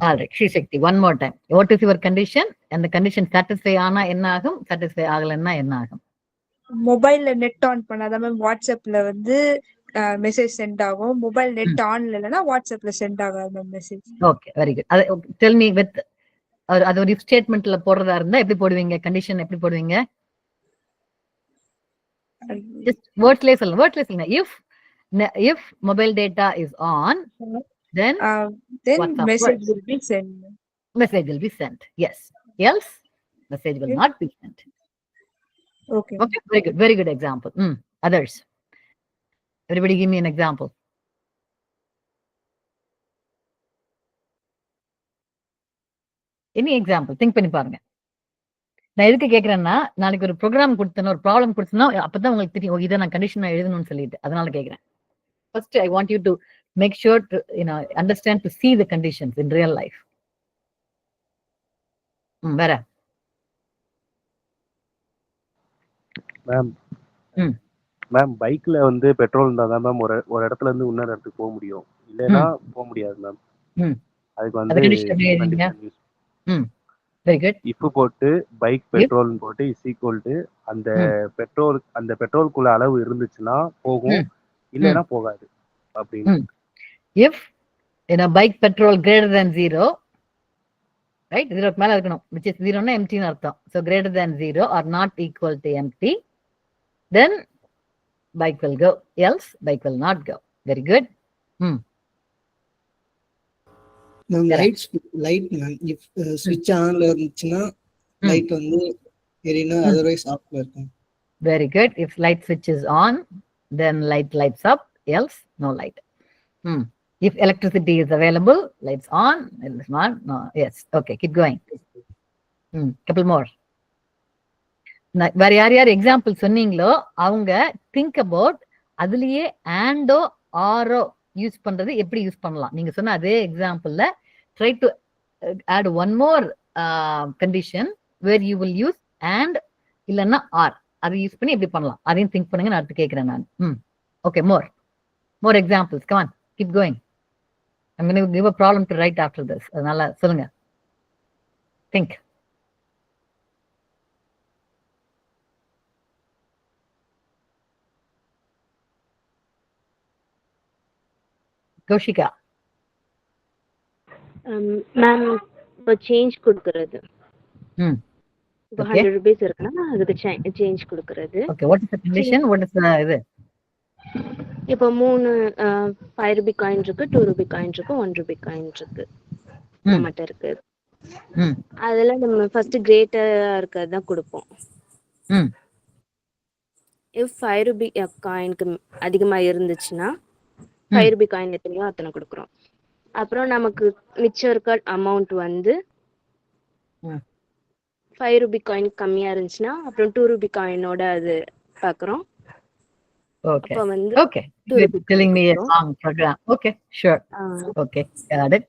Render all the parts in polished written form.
Alright, Sri Shakti, one more time. What is your condition? And the condition satisfy ஆனா என்ன ஆகும், satisfy ஆகலன்னா என்ன ஆகும்? மொபைல்ல நெட் ஆன் பண்ணாதான் மேம் வாட்ஸ்அப்ல வந்து மெசேஜ் சென்ட் ஆகும். மொபைல் நெட் ஆன்ல இல்லைன்னா வாட்ஸ்அப்ல சென்ட் ஆகாது ma'am message. Okay, very good. அது டெல் மீ வித் அது ஒரு இஃப் ஸ்டேட்மெண்ட்ல போடுறதா இருந்தா எப்படி போடுவீங்க? கண்டிஷன் எப்படி போடுவீங்க? Just வேர்ட்ஸ்லயே சொல்லுங்க, வேர்ட்ஸ்லயே சொல்லுங்க. If mobile data is on, then message will be sent. Message will be sent. Yes. Else, message will not be sent. Okay. Okay. Very good. Very good example. Others. Everybody give me an example. Any example? Think பண்ணி பாருங்க. நான் எதுக்கு கேக்குறேன்னா, நாளைக்கு ஒரு program கொடுத்தேன்னா, ஒரு problem கொடுத்தேன்னா, அப்பதான் உங்களுக்கு தெரியும் இதை நான் கண்டிஷன் எழுதணும்னு சொல்லிட்டு. அதனால கேக்குறேன். First, I want you to make sure to understand, to see the conditions in real life. வேற மேம் பைக்ல வந்து பெட்ரோல் இருந்தா தான் மேம் ஒரு இடத்துல இருந்து இன்னொரு இடத்துக்கு போக முடியும், இல்லைன்னா போக முடியாது மேம். அதுக்கு வந்து வெரி குட். இஃப் போட்டு பைக் பெட்ரோல் போட்டு இஸ் ஈக்குவல் டு அந்த பெட்ரோல்குள்ள அளவு இருந்துச்சுன்னா போகும், இல்லைன்னா போகாது அப்படின்னு. If bike petrol greater than 0, right, 0 மேல இருக்கணும், which is 0 னா empty ன்னு அர்த்தம். So greater than 0 or not equal to empty, then bike will go, else bike will not go. Very good. Now light man, if switch on la irundhuchina light vandu erina, otherwise off la irukum. Very good. If light switch is on, then light lights up, else no light. If electricity is available, lights on, else not, no. Yes. Okay, keep going. Couple more. வேற யார் யார் example சொன்னீங்களோ அவங்க think about அதுலயே ஆண்டோ ஆரோ use பண்றது எப்படி use பண்ணலாம். நீங்க சொன்ன அதே எக்ஸாம்பிள்ல try to add one more condition where you will use and இல்லைன்னா ஆர், அதை யூஸ் பண்ணி எப்படி பண்ணலாம் அதையும் திங்க் பண்ணுங்க. நான் அடுத்து கேட்கிறேன் நான். Okay, more examples. Come on, keep going. I'm going to give a problem to write after this. அதனால சொல்லுங்க. Think. Kaushika. மேம் இப்போ சேஞ்ச் கொடுக்கிறது. இப்போ 100 rupees இருக்குன்னா அதுக்கு சேஞ்ச் கொடுக்கிறது. Okay, what is the condition? What is the இது? இப்போ 3 5 ரூபி காயின் இருக்கு, 2 ரூபி காயின் இருக்கு, 1 ரூபி காயின் இருக்கு, நம்மகிட்ட இருக்கு. அதெல்லாம் நம்ம ஃபர்ஸ்ட் கிரேட்டரா இருக்கிறது தான் கொடுப்போம். இஃப் 5 ரூபி காயினுக்கு அதிகமா இருந்துச்சுன்னா 5 ரூபி காயின் எத்தனையோ அத்தனை கொடுக்குறோம். அப்புறம் நமக்கு மிச்சம் இருக்க அமௌண்ட் வந்து 5 ரூபி காயின் கம்மியா இருந்துச்சுன்னா அப்புறம் 2 ரூபி காயினோட அது பாக்குறோம். Okay. Okay. You're telling me a long program. Okay, sure. Okay, got it.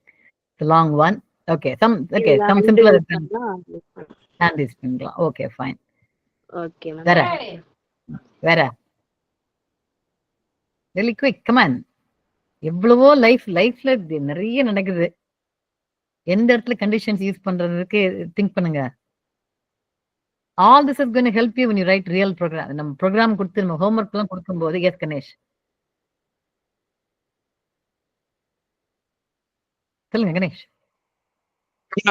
The long one. Okay, some simpler than and this thing. Okay, fine. Okay, ma'am. Vera. Really quick, come on. எவ்வளவோ லைஃப்ல நிறைய நடக்குது. எந்த இடத்துல conditions use பண்றதுக்கு think பண்ணுங்க. All this is going to help you when you write real program. நம்ம program கொடுத்து நம்ம ஹோம்வொர்க் எல்லாம் கொடுக்கும்போது. எஸ் கணேஷ் சொல்லுங்க. கணேஷ்,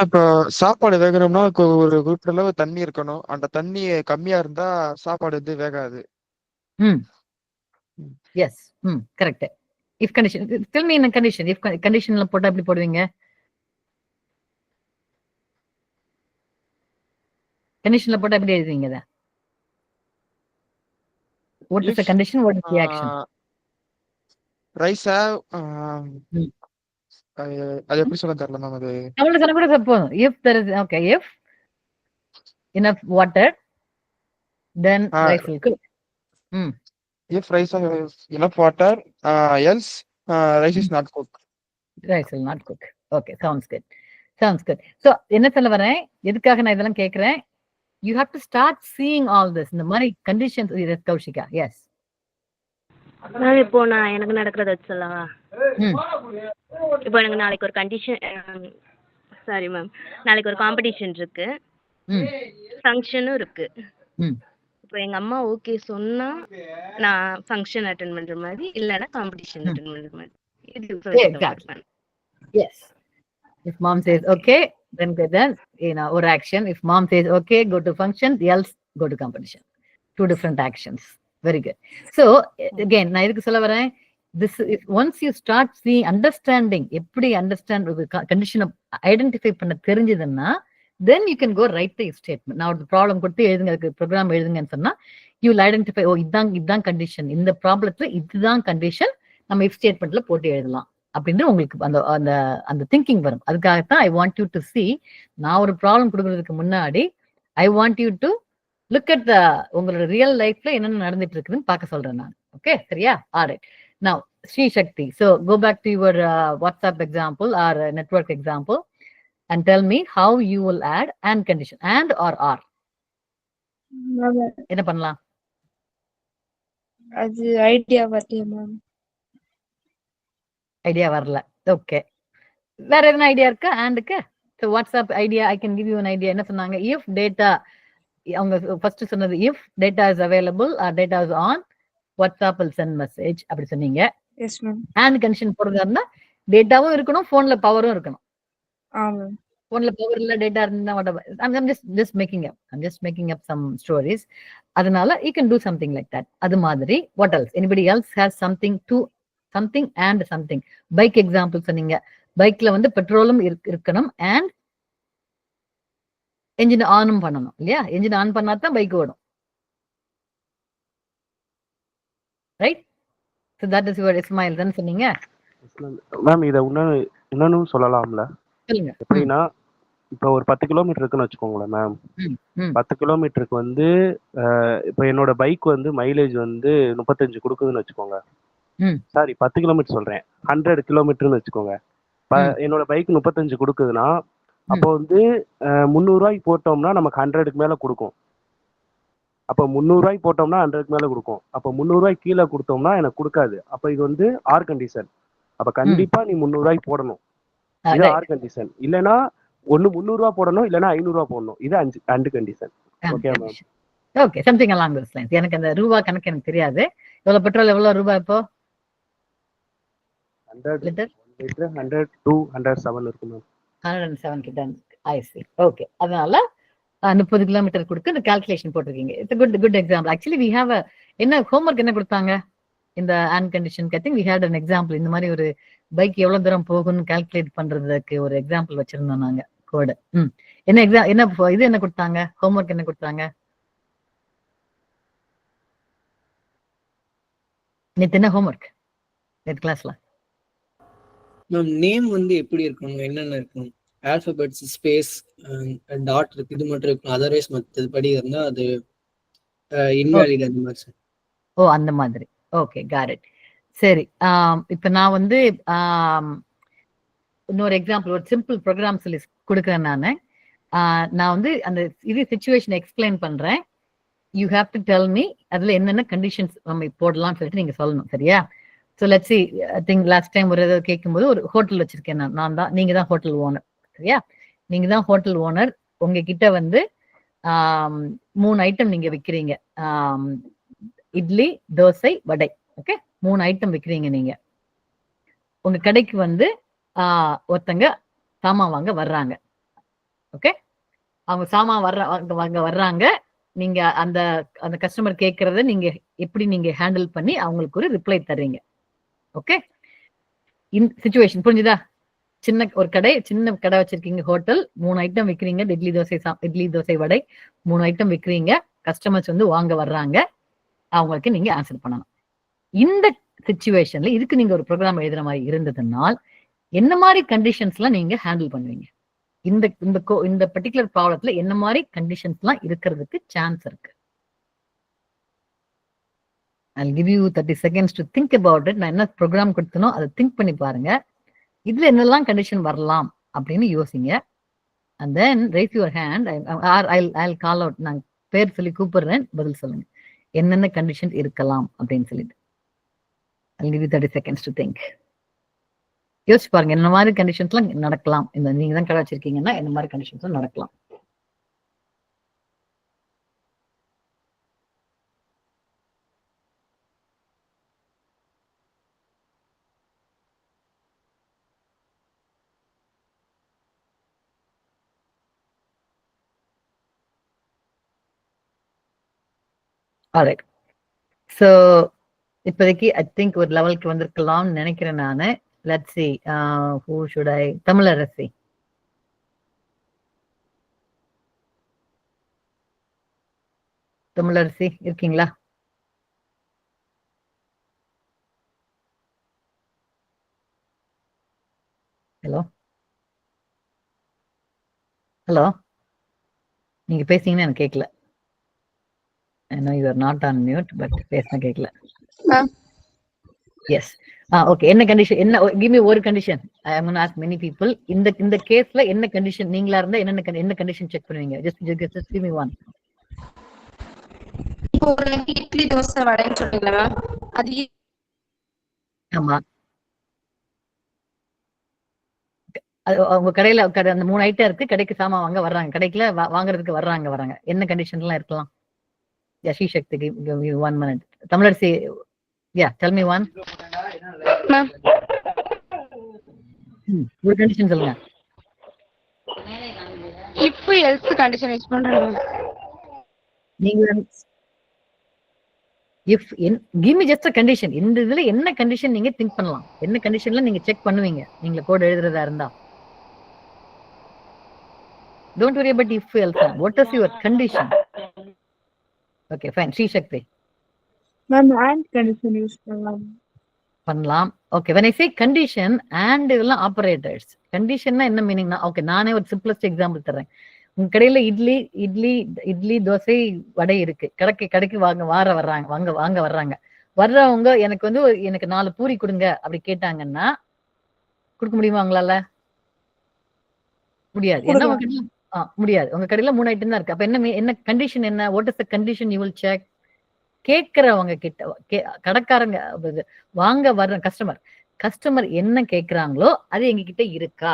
இப்போ சாப்பாடு வேகணும்னா ஒரு குறிப்பிட்ட அளவு தண்ணி இருக்கணும். அந்த தண்ணி கம்மியா இருந்தா சாப்பாடு வந்து வேகாது. Yes, correct. If condition, tell me in a condition. If கண்டிஷன்ல போட்டா எப்படி போடுவீங்க? கண்டிஷன்ல போட்டா எப்படி எழுதுவீங்க அத? What is the condition? What is the action? Rice அது எப்படி சொல்ல தெரியல மேம். அது தமிழ்ல சொன்னா கூட போதும். If there is, okay, if enough water, then rice will cook. If rice is enough water, else rice is not cooked. Rice will not cook. Okay, sounds good. Sounds good. So என்ன சொல்ல வரேன், எதுக்காக நான் இதெல்லாம் கேக்குறேன், you have to start seeing all this. இந்த மாதிரி conditions. Kaushika, yes. இப்போ நான் எனக்கு நடக்கிறத சொல்லவா? இப்போ எனக்கு நாளைக்கு ஒரு கண்டிஷன் சாரி மேம். நாளைக்கு ஒரு காம்படிஷன் இருக்கு. ம் ஃபங்க்ஷனும் இருக்கு. ம் இப்போ எங்க அம்மா ஓகே சொன்னா நான் ஃபங்க்ஷன் அட்டெண்ட் பண்ற மாதிரி, இல்லைன்னா காம்படிஷன் ம் அட்டெண்ட் பண்ற மாதிரி. இது டிஃபரன்ஸ் தான் exactly ma'am. Yes. If mom says okay. okay, then or action. If mom says okay, go to function, else go to competition. Two different actions. Very good. So again, நான் எதுக்கு சொல்ல வரேன், this once you start seeing understanding, எப்படி understand condition identify பண்ண தெரிஞ்சதுன்னா, then you can go write the if statement. நான் ஒரு problem கொடுத்து எழுதுங்க, அதுக்கு ப்ரோக்ராம் எழுதுங்கன்னு சொன்னா you will identify, ஓ இதுதான் கண்டிஷன், இந்த ப்ராப்ளத்துல இதுதான் கண்டிஷன், நம்ம if statementல போட்டு எழுதலாம் அப்படின்னு உங்களுக்கு அந்த அந்த அந்த திங்கிங் வரும். அதுக்காகத்தான் ஐ வாண்ட் யூ டு சி, நான் ஒரு ப்ராப்ளம் கொடுக்கறதுக்கு முன்னாடி ஐ want you to look at the உங்களோட ரியல் லைஃப்ல என்னென்ன நடந்துட்டு இருக்குதுன்னு பார்க்க சொல்றேன் நான். ஓகே, சரியா? Alright. Now Sri Sakthi, so go back to your WhatsApp example or network example and tell me how you will add and condition and or or. என்ன பண்ணலாம்? அது ஐடியா வரலையே மேம். ஐடியா வரல. ஓகே, வேற எதனா ஐடியா இருக்கா ஆண்டுக்கு? So WhatsApp idea, I can give you an idea. என்ன சொன்னாங்க? இஃப் டேட்டா, அவங்க ஃபர்ஸ்ட் சொன்னது if data is available or data is on WhatsApp will send message அப்படி சொன்னீங்க. Yes ma'am. அண்ட் கண்டிஷன் போடுறதுனா டேட்டாவும் இருக்கணும், போன்ல பவரும் இருக்கணும். ஆமா. போன்ல பவர் இல்ல டேட்டா இருந்தா I'm just making up some stories. அதனால you can do something like that. அது மாதிரி what else? Anybody else has something and something? Bike example சொன்னீங்க. பைக்ல வந்து பெட்ரோலும் இருக்கணும் அண்ட் என்ஜின் ஆனும் பண்ணணும் இல்லையா? என்ஜின் ஆன் பண்ணா தான் பைக் ஓடும். Right? So that is your Ismail தான் சொன்னீங்க. மேம் இதை இன்னொன்னு சொல்லலாம்ல? சொல்லுங்க. எப்படின்னா இப்போ ஒரு 10 கிலோமீட்டர் இருக்குன்னு வச்சுக்கோங்களேன் மேம். 10 கிலோமீட்டருக்கு வந்து இப்போ என்னோட பைக் வந்து மைலேஜ் வந்து 35 கொடுக்குதுன்னு வச்சுக்கோங்க. சாரி 10 கிலோமீட்டர் சொல்றேன், 100 கிலோமீட்டர்னு வச்சுக்கோங்க. என்னோட பைக் 35 கொடுக்குதுன்னா அப்போ வந்து 300 ரூபாய்க்கு போட்டோம்னா நமக்கு 100க்கு மேல கொடுக்கும். அப்போ 300 ரூபாய்க்கு போட்டோம்னா 100க்கு மேல கொடுக்கும். அப்போ 300 ரூபாய்க்கு கீழே கொடுத்தோம்னா எனக்கு கொடுக்காது. அப்போ இது வந்து ஆர் கண்டிஷன். அப்ப கண்டிப்பா நீ 300 ரூபாய்க்கு போடணும். இது ஆர் கண்டிஷன். இல்லைன்னா ஒண்ணு 300 ரூபாய் போடணும், இல்லைன்னா 500 ரூபாய் போடணும். இது and condition. Okay ma'am. Okay, something along this lines. எனக்கு அந்த ரூபா கணக்கு எனக்கு தெரியாது. எவ்வளவு பெட்ரோல் எவ்வளவு ரூபாய் இப்போ? 100 லிட்டர் 102 107 இருக்கு மேம். 107 கிட்ட. ஐ சி. ஓகே, அதனால 30 கிலோமீட்டர் கொடுத்து இந்த கால்குலேஷன் போட்டிருக்கீங்க. It's good example. Actually we have என்ன ஹோம்ஒர்க் என்ன கொடுத்தாங்க இந்த and condition? I think we had an example. இந்த மாதிரி ஒரு பைக் எவ்வளவு தூரம் போகும்னு கால்குலேட் பண்றதுக்கு ஒரு எக்ஸாம்பிள் வச்சிருந்தோம் நாங்க கோடு. என்ன இது என்ன கொடுத்தாங்க? ஹோம்ஒர்க் என்ன கொடுத்தாங்க நேத்து? என்ன ஹோம்ஒர்க் நேத்து கிளாஸ்ல? மேம் நேம் வந்து எப்படி இருக்கணும், என்னென்ன இருக்கணும்? ஆல்பபெட்ஸ் ஸ்பேஸ் டாட் இருக்கு, இது மட்டும் இருக்கணும். அதர்வைஸ் மற்றது படி இருந்தா அது இன்வாலிட் அந்த மாதிரி சார். ஓ, அந்த மாதிரி. Okay, got it. சரி, இப்ப நான் வந்து இன்னொரு எக்ஸாம்பிள், ஒரு சிம்பிள் ப்ரோக்ராம் சொல்லி கொடுக்குறேன் நான் வந்து அந்த இது சிச்சுவேஷன் எக்ஸ்பிளைன் பண்றேன். You have to tell me அதுல என்னென்ன கண்டிஷன்ஸ் நம்ம போடலாம்னு சொல்லிட்டு நீங்க சொல்லணும், சரியா? So let's see. I think last time ஒரு ஏதாவது கேட்கும்போது ஒரு ஹோட்டல் வச்சிருக்கேன் நீங்க தான் ஹோட்டல் ஓனர், சரியா? நீங்க தான் ஹோட்டல் ஓனர். உங்ககிட்ட வந்து 3 ஐட்டம் நீங்க விற்கிறீங்க. இட்லி, தோசை, வடை. ஓகே, 3 ஐட்டம் விற்கிறீங்க நீங்க. உங்க கடைக்கு வந்து ஒருத்தங்க சாமான் வாங்க வர்றாங்க. ஓகே, அவங்க சாமான் வர்றாங்க. நீங்க அந்த அந்த கஸ்டமர் கேட்கறத நீங்க எப்படி நீங்க ஹேண்டில் பண்ணி அவங்களுக்கு ஒரு ரிப்ளை தர்றீங்க. ஓகே, இந்த சிச்சுவேஷன் புரிஞ்சுதா? சின்ன கடை வச்சிருக்கீங்க, hotel. 3 item விற்கிறீங்க. Idli dosa vada 3 item விற்கிறீங்க. Customers வந்து வாங்க வர்றாங்க. அவங்களுக்கு நீங்க ஆன்சர் பண்ணணும். இந்த சிச்சுவேஷன்ல இதுக்கு நீங்க ஒரு ப்ரோக்ராம் எழுதுற மாதிரி இருந்ததுனால் என்ன மாதிரி கண்டிஷன்ஸ் எல்லாம் நீங்க ஹேண்டில் பண்ணுவீங்க? இந்த பர்டிகுலர் ப்ராப்ளத்துல என்ன மாதிரி கண்டிஷன்ஸ் எல்லாம் இருக்கிறதுக்கு சான்ஸ் இருக்கு? I'll give you 30 seconds to think about it. நான் என்ன ப்ரோக்ராம் கொடுத்தனோ அதை திங்க் பண்ணி பாருங்க. இதுல என்னெல்லாம் கண்டிஷன் வரலாம் அப்படின்னு யோசிங்க. and then raise your hand. I'll call out. நான் பேர் சொல்லி கூப்பிடுறேன், பதில் சொல்லுங்க. என்னென்ன கண்டிஷன் இருக்கலாம் அப்படின்னு சொல்லிட்டு. I'll give you 30 seconds to think. யோசிச்சு பாருங்க என்ன மாதிரி கண்டிஷன்ஸ்லாம் நடக்கலாம். இந்த நீங்க தான் கடை வச்சிருக்கீங்கன்னா என்ன மாதிரி கண்டிஷன்ஸ்லாம் நடக்கலாம். ஆல்ரைட். ஸோ இப்போதைக்கு ஐ திங்க் ஒரு லெவலுக்கு வந்திருக்கலாம்னு நினைக்கிறேன் நானு. Let's see who should I Tamilarasi. Tamilarasi இருக்கீங்களா? ஹலோ ஹலோ, நீங்க பேசுறீங்கன்னு எனக்கு கேட்கல. I know you are not on mute, but பேசினா கேட்கல. எஸ். ஓகே. என்ன கண்டிஷன்? என்ன give me ஒரு condition. I am going to ask many people. இந்த கேஸ்ல என்ன கண்டிஷன் நீங்களா இருந்தா என்ன கண்டிஷன் செக் பண்ணுவீங்க? just give me one. இப்போ ஒரு இட்லி தோசை வடைன்னு சொல்றீங்களா மேம்? அது ஆமா. உங்க கடையில அந்த 3 ஐட்டம் இருக்கு. கடைக்கு சாமான் வாங்க வர்றாங்க. கடைக்குல வாங்குறதுக்கு வர்றாங்க. என்ன கண்டிஷன்லாம் இருக்கலாம்? யஷி சக்தி give me 1 minute. Tamilarasi, yeah, tell me one. Ma'am ஒரு கண்டிஷன் சொல்லுங்க. இஃப் எல்ஸ் கண்டிஷன் யூஸ் பண்றேன் மேம். நீங்க if give me just a condition. இந்த இதுல என்ன கண்டிஷன் நீங்க திங்க் பண்ணலாம்? என்ன கண்டிஷன்ல நீங்க செக் பண்ணுவீங்க நீங்க கோட் எழுதுறதா இருந்தா? Don't worry about if else. What is your condition? Okay, fine. Sri Shakti. Ma'am and condition use பண்ணலாம். Okay, when I say condition and இதெல்லாம் ஆபரேட்டர்ஸ். கண்டிஷன்னா என்ன மீனிங்னா, ஓகே நானே ஒரு சிம்பிளஸ்ட் எக்ஸாம்பிள் தர்றேன். உங்க கடையில இட்லி தோசை வடை இருக்கு. கடைக்கு வாங்க வர்றாங்க. வர்றவங்க எனக்கு 4 பூரி கொடுங்க அப்படி கேட்டாங்கன்னா கொடுக்க முடியுமா உங்களால? முடியாது. ஏன்னா முடியாது. உங்க கடையில 3 ஐட்டம் தான் இருக்கு. அப்ப என்ன கண்டிஷன் என்ன? What is the condition you will check? கேட்கிறவங்க கிட்ட கடைக்காரங்க வாங்க வர்ற கஸ்டமர் என்ன கேட்கிறாங்களோ அது எங்க கிட்ட இருக்கா?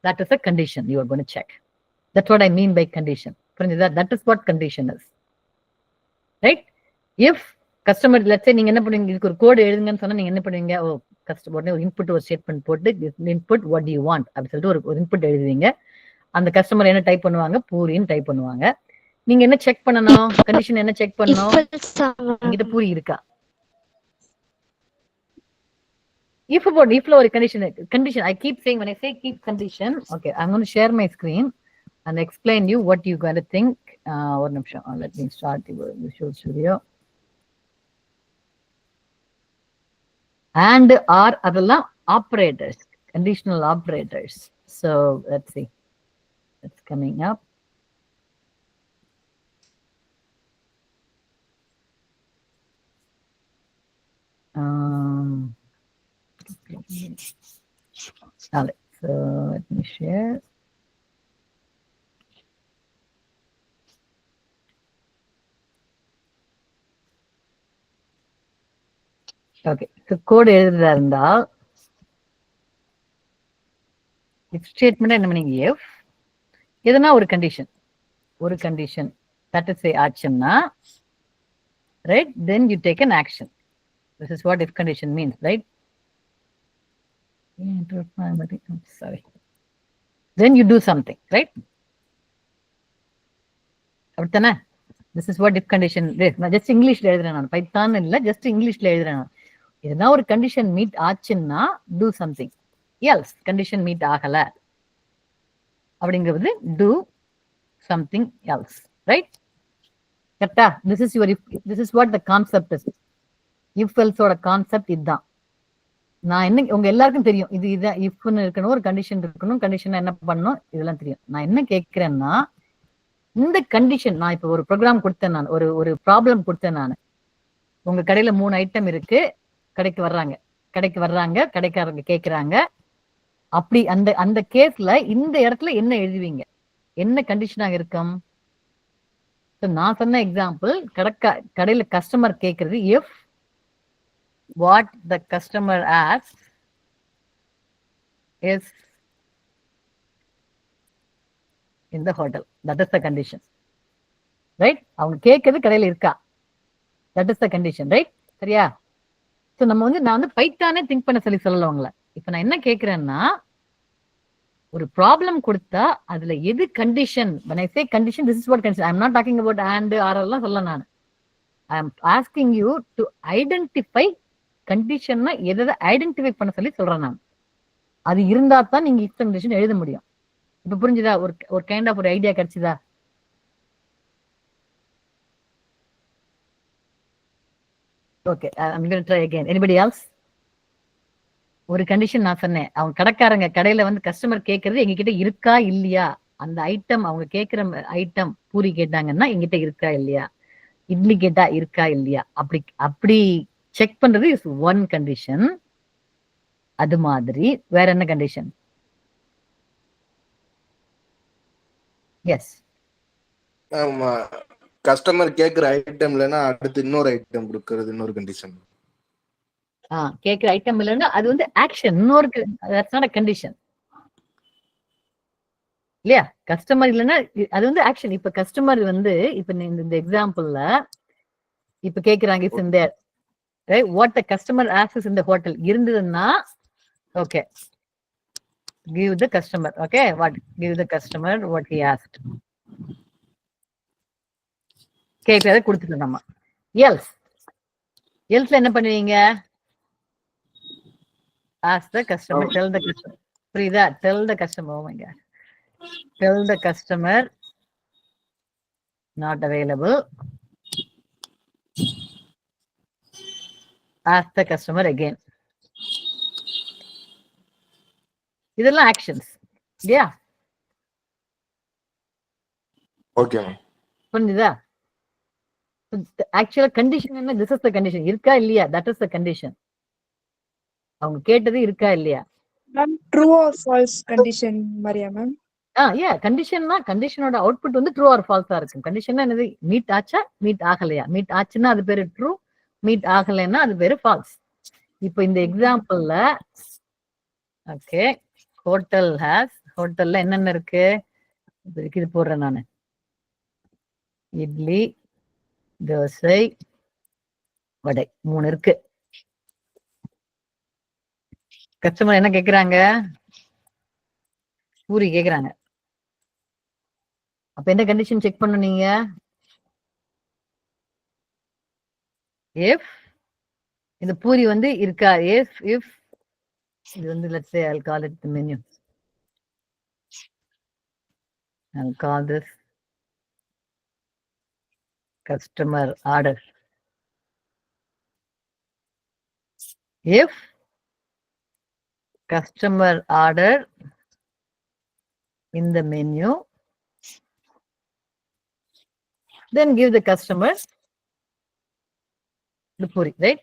That is a condition you are going to check. That's what I mean by condition. புரிஞ்சுதா? That is what condition is. Right? If customer let's say நீங்க என்ன பண்ணுவீங்க, இதுக்கு ஒரு கோட் எழுதுங்கன்னு சொன்னா நீங்க என்ன பண்ணுவீங்க? கஸ்டமர் ஒரு இன்புட் ஒரு ஸ்டேட்மெண்ட் போட்டு இன்புட் வாட் யூ வாண்ட் அப்படி சொல்லிட்டு ஒரு இன்புட் எழுதுவீங்க. அந்த கஸ்டமர் என்ன டைப் பண்ணுவாங்க? பூரின்னு டைப் பண்ணுவாங்க. நீங்க என்ன செக் பண்ணணும்? கண்டிஷன் என்ன செக் பண்ணணும்? என்கிட்ட பூரி இருக்கா? ifல ஒரு condition I keep saying, when I say keep condition, okay, I'm going to share my screen and explain you what you going to think. One நிமிஷம், let me start the Visual Studio. And are அதெல்லாம் operators, conditional operators. So let's see, it's coming up. All right, so let me share. Okay, so code எழுதுறதா இருந்தா if statement என்ன meaning? if எதுனா ஒரு condition that is say actionனா, right, then you take an action. This is what if condition means, right? Sorry. Then you do something, right? அப்படித்தானே? This is what if condition. நான் just இங்கிலீஷ்ல எழுதுறேன், நான் Python இல்ல, just இங்கிலீஷ்ல எழுதுறேன். எதுனா ஒரு கண்டிஷன் மீட் ஆச்சுன்னா do something else. Condition meet ஆகல அப்படிங்கிறது do something else, right? கரெக்டா? This is your if. This is what the concept is. if else ஓட கான்செப்ட் இதுதான். நான் என்ன உங்க எல்லாருக்கும் தெரியும், இதுதான் இஃப்னு இருக்கணும், ஒரு கண்டிஷன் இருக்கணும், கண்டிஷன் என்ன பண்ணணும், இதெல்லாம் தெரியும். நான் என்ன கேட்கிறேன்னா, இந்த கண்டிஷன் நான் இப்ப ஒரு ப்ரோக்ராம் கொடுத்தேன், நான் ஒரு ப்ராப்ளம் கொடுத்தேன். நான் உங்க கடையில 3 ஐட்டம் இருக்கு. கடைக்கு வர்றாங்க, கடைக்காரங்க கேட்கிறாங்க. அப்படி அந்த கேஸ்ல இந்த இடத்துல என்ன எழுதுவீங்க? என்ன கண்டிஷனாக இருக்கும்? நான் சொன்ன எக்ஸாம்பிள், கடையில கஸ்டமர் கேட்கறது if what the customer asks is in the hotel. That is the condition. Right? அவங்க கேட்கறது கடையில இருக்கா. That is the condition, right? சரியா? So நம்ம வந்து நான் வந்து பைத்தானே திங்க் பண்ண சொல்லல உங்களை. இப்ப நான் என்ன கேட்கிறேன்னா ஒரு ப்ராப்ளம் கொடுத்தா அதுல எது condition, when I say condition, this is what condition. I'm not talking about and or எல்லாம் சொல்ல நான். I am asking you to identify condition எதை ஐடென்டிஃபை பண்ண சொல்றேன் நான். அது இருந்தா தான் நீங்க if condition எழுத முடியும். இப்ப புரிஞ்சுதா? ஒரு கைண்ட் ஆஃப் ஒரு ஐடியா கிடைச்சுதா? Okay, I'm going to try again. Anybody else? ஒரு கண்டிஷன் நான் சொன்னேன். அவங்க கடைக்காரங்க கடையில வந்து கஸ்டமர் கேட்கறது எங்ககிட்ட இருக்கா இல்லையா, அந்த ஐட்டம் அவங்க கேட்கிற ஐட்டம் பூரி கேட்டாங்கன்னா எங்கிட்ட இருக்கா இல்லையா, இட்லி கேட்டா இருக்கா இல்லையா, அப்படி செக் பண்றது இஸ் ஒன் கண்டிஷன். அது மாதிரி வேற என்ன கண்டிஷன்? எஸ், ஆமா, கஸ்டமர் கேக்குற ஐட்டம் இல்லைன்னா அடுத்து இன்னொரு ஐட்டம் கொடுக்கறது இன்னொரு கண்டிஷன். கேட்கிற ஐட்டம் இல்லைன்னா அது வந்து ஆக்ஷன், இன்னொரு தட்ஸ் நாட் a கண்டிஷன் இல்லையா? கஸ்டமர் இல்லைன்னா அது வந்து ஆக்ஷன். இப்ப கஸ்டமர் வந்து இப்ப இந்த எக்ஸாம்பிள்ல இப்ப கேக்குறாங்க it's in there, right? What the customer asks in the hotel இருந்ததுன்னா okay, give the customer. Okay, what give the customer what he asked. கேட்கறத கொடுத்துட்டோம் நம்ம. எல்ஸ்ல என்ன பண்ணுவீங்க? ask the customer, tell the customer. புரியுதா? tell the customer. Oh my god, tell the customer not available. ask the customer again. இதெல்லாம் actions இல்லையா? Okay, புரிஞ்சுதா? ஆக்சுவலா கண்டிஷன் என்ன? This is the condition. இருக்கா இல்லையா, தட் இஸ் த கண்டிஷன். அவங்க கேட்டது இருக்கா இல்லையா. Ma'am true or false condition மாதிரியா மேம்? கண்டிஷன்னா கண்டிஷனோட அவுட்புட் வந்து ட்ரூ ஆர் ஃபால்ஸா இருக்கும். கண்டிஷன்னா என்னது? மீட் ஆச்சா, மீட் ஆகலையா. மீட் ஆச்சுன்னா அது பேரு ட்ரூ, மீட் ஆகலைன்னா அது பேரு ஃபால்ஸ். இப்போ இந்த எக்ஸாம்பிள்ல ஓகே, ஹோட்டல்ல என்னென்ன இருக்கு இது போடுறேன் நானு. இட்லி, தோசை, வடை 3 இருக்கு. கஸ்டமர் என்ன கேக்குறாங்க? பூரி கேக்குறாங்க. அப்ப என்ன கண்டிஷன் செக் பண்ணணும் நீங்க? if இந்த பூரி வந்து இருக்கா, if இது வந்து let's say I'll call it the menu. I'll call this customer order. If customer order in the menu, then give the customer the puri, right?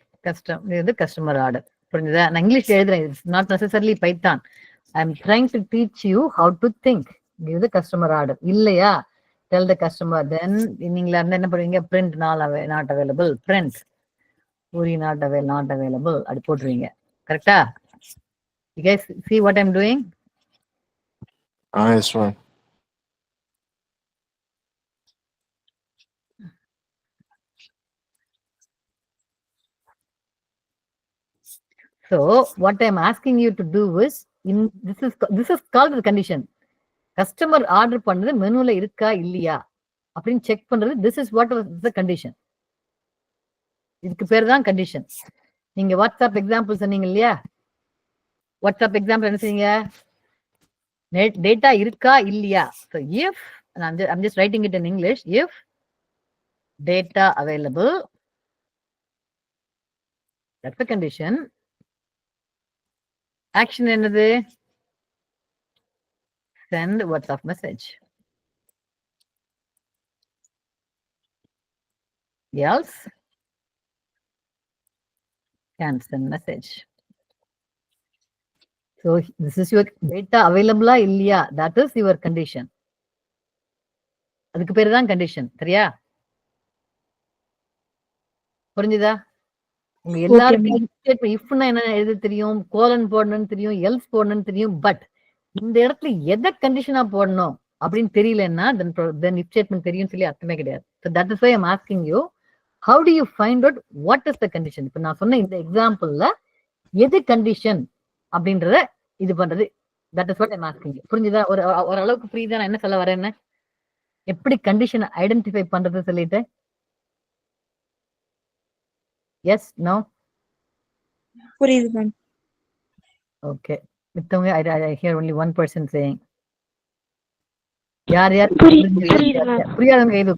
The customer order. புரிஞ்சுதா? நான் இங்கிலீஷ்ல எழுதுறேன். It's not necessarily Python. I'm trying to teach you how to think. Give the customer order. இல்லையா? Tell the customer. Then நீங்களா இருந்தா என்ன பண்ணுவீங்க? Print not available. Print puri not available. அது போட்டுருவீங்க. கரெக்டா? You guys see what I'm doing? yes ma'am. So what I'm asking you to do is, this is called the condition. Customer order பண்ணது மெனுல இருக்கா இல்லையா அப்படின்னு செக் பண்றது. This is what was the condition. இதுக்கு பேர் தான் கண்டிஷன். நீங்க WhatsApp example சொன்னீங்க இல்லையா? வாட்ஸ்அப் எக்ஸாம்பிள் என்ன செய்யுங்க? டேட்டா இருக்கா இல்லையா. So if, I'm just writing it in English, if data available, that's the condition. Action என்னது? Send WhatsApp message. Else cancel message. So this is your data available இல்லையா, that is your condition. அதுக்கு பேரு தான் condition. சரியா? புரிஞ்சுதா? உங்க எல்லாருக்கும் இஃப்னா என்ன எழுத தெரியும், கோலன் போடணும்னு தெரியும், எல்ஸ் போடணும்னு தெரியும். பட் இந்த இடத்துல எதை கண்டிஷனா போடணும் அப்படின்னு தெரியலன்னா தென் இஃப் ஸ்டேட்மெண்ட் தெரியும் சொல்லி அர்த்தமே கிடையாது. So that is why I'm asking you, how do you find out what is the condition? இப்ப நான் சொன்ன இந்த எக்ஸாம்பிள்ல எது கண்டிஷன் அப்படின்றத இது பண்றது. That is what I'm asking you. புரிஞ்சுதா? ஒரு அளவுக்கு புரியுதா நான் என்ன சொல்ல வரேன்னு? எப்படி கண்டிஷன் ஐடென்டிஃபை பண்றது சொல்லிட்டு. Yes, no? புரியுது மேம். ஓகே. மித்தவங்க I hear only one person saying. யார் யார் புரியாதவங்க கைது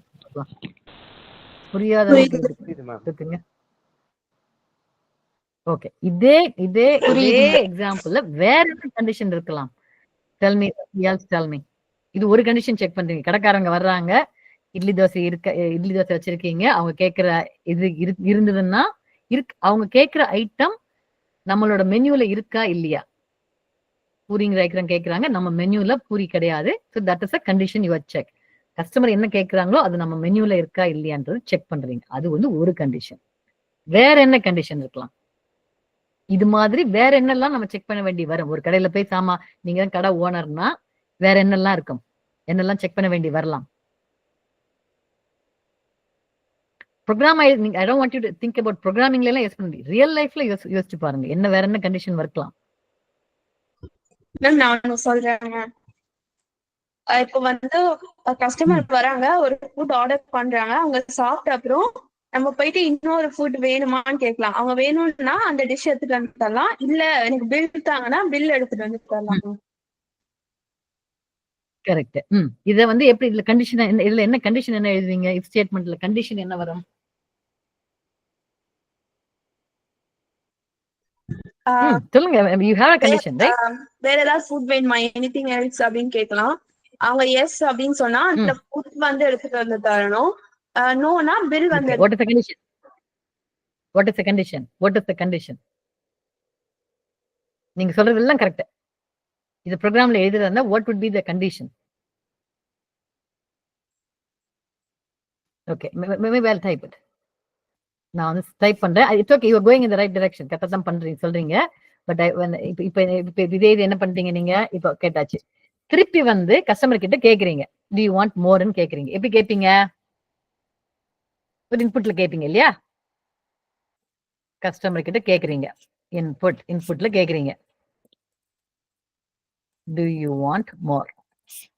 புரியாதவங்க. ஓகே. இதே எக்ஸாம்பிள்ல வேற என்ன கண்டிஷன் இருக்கலாம்? Tell me, else tell me. இது ஒரு கண்டிஷன் செக் பண்றீங்க. கடைக்காரங்க வர்றாங்க, இட்லி தோசை வச்சிருக்கீங்க, அவங்க கேட்கிற இது இருந்ததுன்னா அவங்க கேட்கிற ஐட்டம் நம்மளோட மெனுல இருக்கா இல்லையா? பூரிங்கிற ஐட்டம் கேட்கறாங்க, நம்ம மெனுல பூரி கிடையாது. So that is a condition your check. Customer என்ன கேட்கறாங்களோ அது நம்ம மெனுல இருக்கா இல்லையான்றது செக் பண்றீங்க. அது வந்து ஒரு கண்டிஷன். வேற என்ன கண்டிஷன் இருக்கலாம்? இது மாதிரி வேற என்னெல்லாம் நம்ம செக் பண்ண வேண்டி வரும்? ஒரு கடையில போய் நீங்க தான் கடை ஓனர்னா வேற என்னெல்லாம் இருக்கும்? என்னெல்லாம் செக் பண்ண வேண்டி வரலாம்? Program I don't want you to think about ப்ரோக்ராமிங்ல எல்லாம் யூஸ் பண்ண முடியும். ரியல் லைஃப்ல யோசிச்சு பாருங்க, என்ன வேற என்ன கண்டிஷன் இருக்கலாம்? நான் சொல்றேன். இப்போ வந்து கஸ்டமர் வராங்க, ஒரு ஃபுட் ஆர்டர் பண்றாங்க, அவங்க சாப்பிட்ட அப்புறம் நம்ம போயிட்டு இன்னொரு ஃபுட் வேணுமான்னு கேட்கலாம். அவங்க வேணும்னா அந்த டிஷ் எடுத்துட்டு வந்து தரலாம், இல்ல எனக்கு பில் தாங்கன்னா பில் எடுத்துட்டு வந்து தரலாம். கரெக்ட். இத வந்து எப்படி இதுல கண்டிஷன் இதுல என்ன கண்டிஷன் என்ன எழுதுவீங்க? இஃப் ஸ்டேட்மெண்ட்ல கண்டிஷன் என்ன வரும்? சொல்லுங்க. You have a condition, right? வேற ஏதாவது ஃபுட் வேணுமா, எனிதிங் எல்ஸ் அப்படின்னு கேட்கலாம். அவங்க எஸ் அப்படின்னு சொன்னா அந்த ஃபுட் வந்து எடுத்துட்டு வந்து தரணும். நோனா பில் வந்து. What is the condition? What is the condition? What is the condition? நீங்க சொல்றது எல்லாம் கரெக்ட். இது ப்ரோக்ராம்ல எழுதுறதா what would be the condition? Okay, maybe I'll type it. நான் வந்து டைப் பண்றேன். It's okay, you are going in the right direction. கரெக்டா தான் பண்றீங்க சொல்றீங்க. பட் இப்ப இதே இது என்ன பண்றீங்க நீங்க? இப்போ கேட்டாச்சு. திருப்பி வந்து கஸ்டமர் கிட்ட கேக்குறீங்க, டு யூ வாண்ட் மோர்னு கேக்குறீங்க. எப்படி கேட்பீங்க? ஒரு இன்புட்ல கேட்பீங்க இல்லையா? கஸ்டமர் கிட்ட கேக்குறீங்க, இன்புட்ல கேக்குறீங்க, டு யூ வாண்ட் மோர்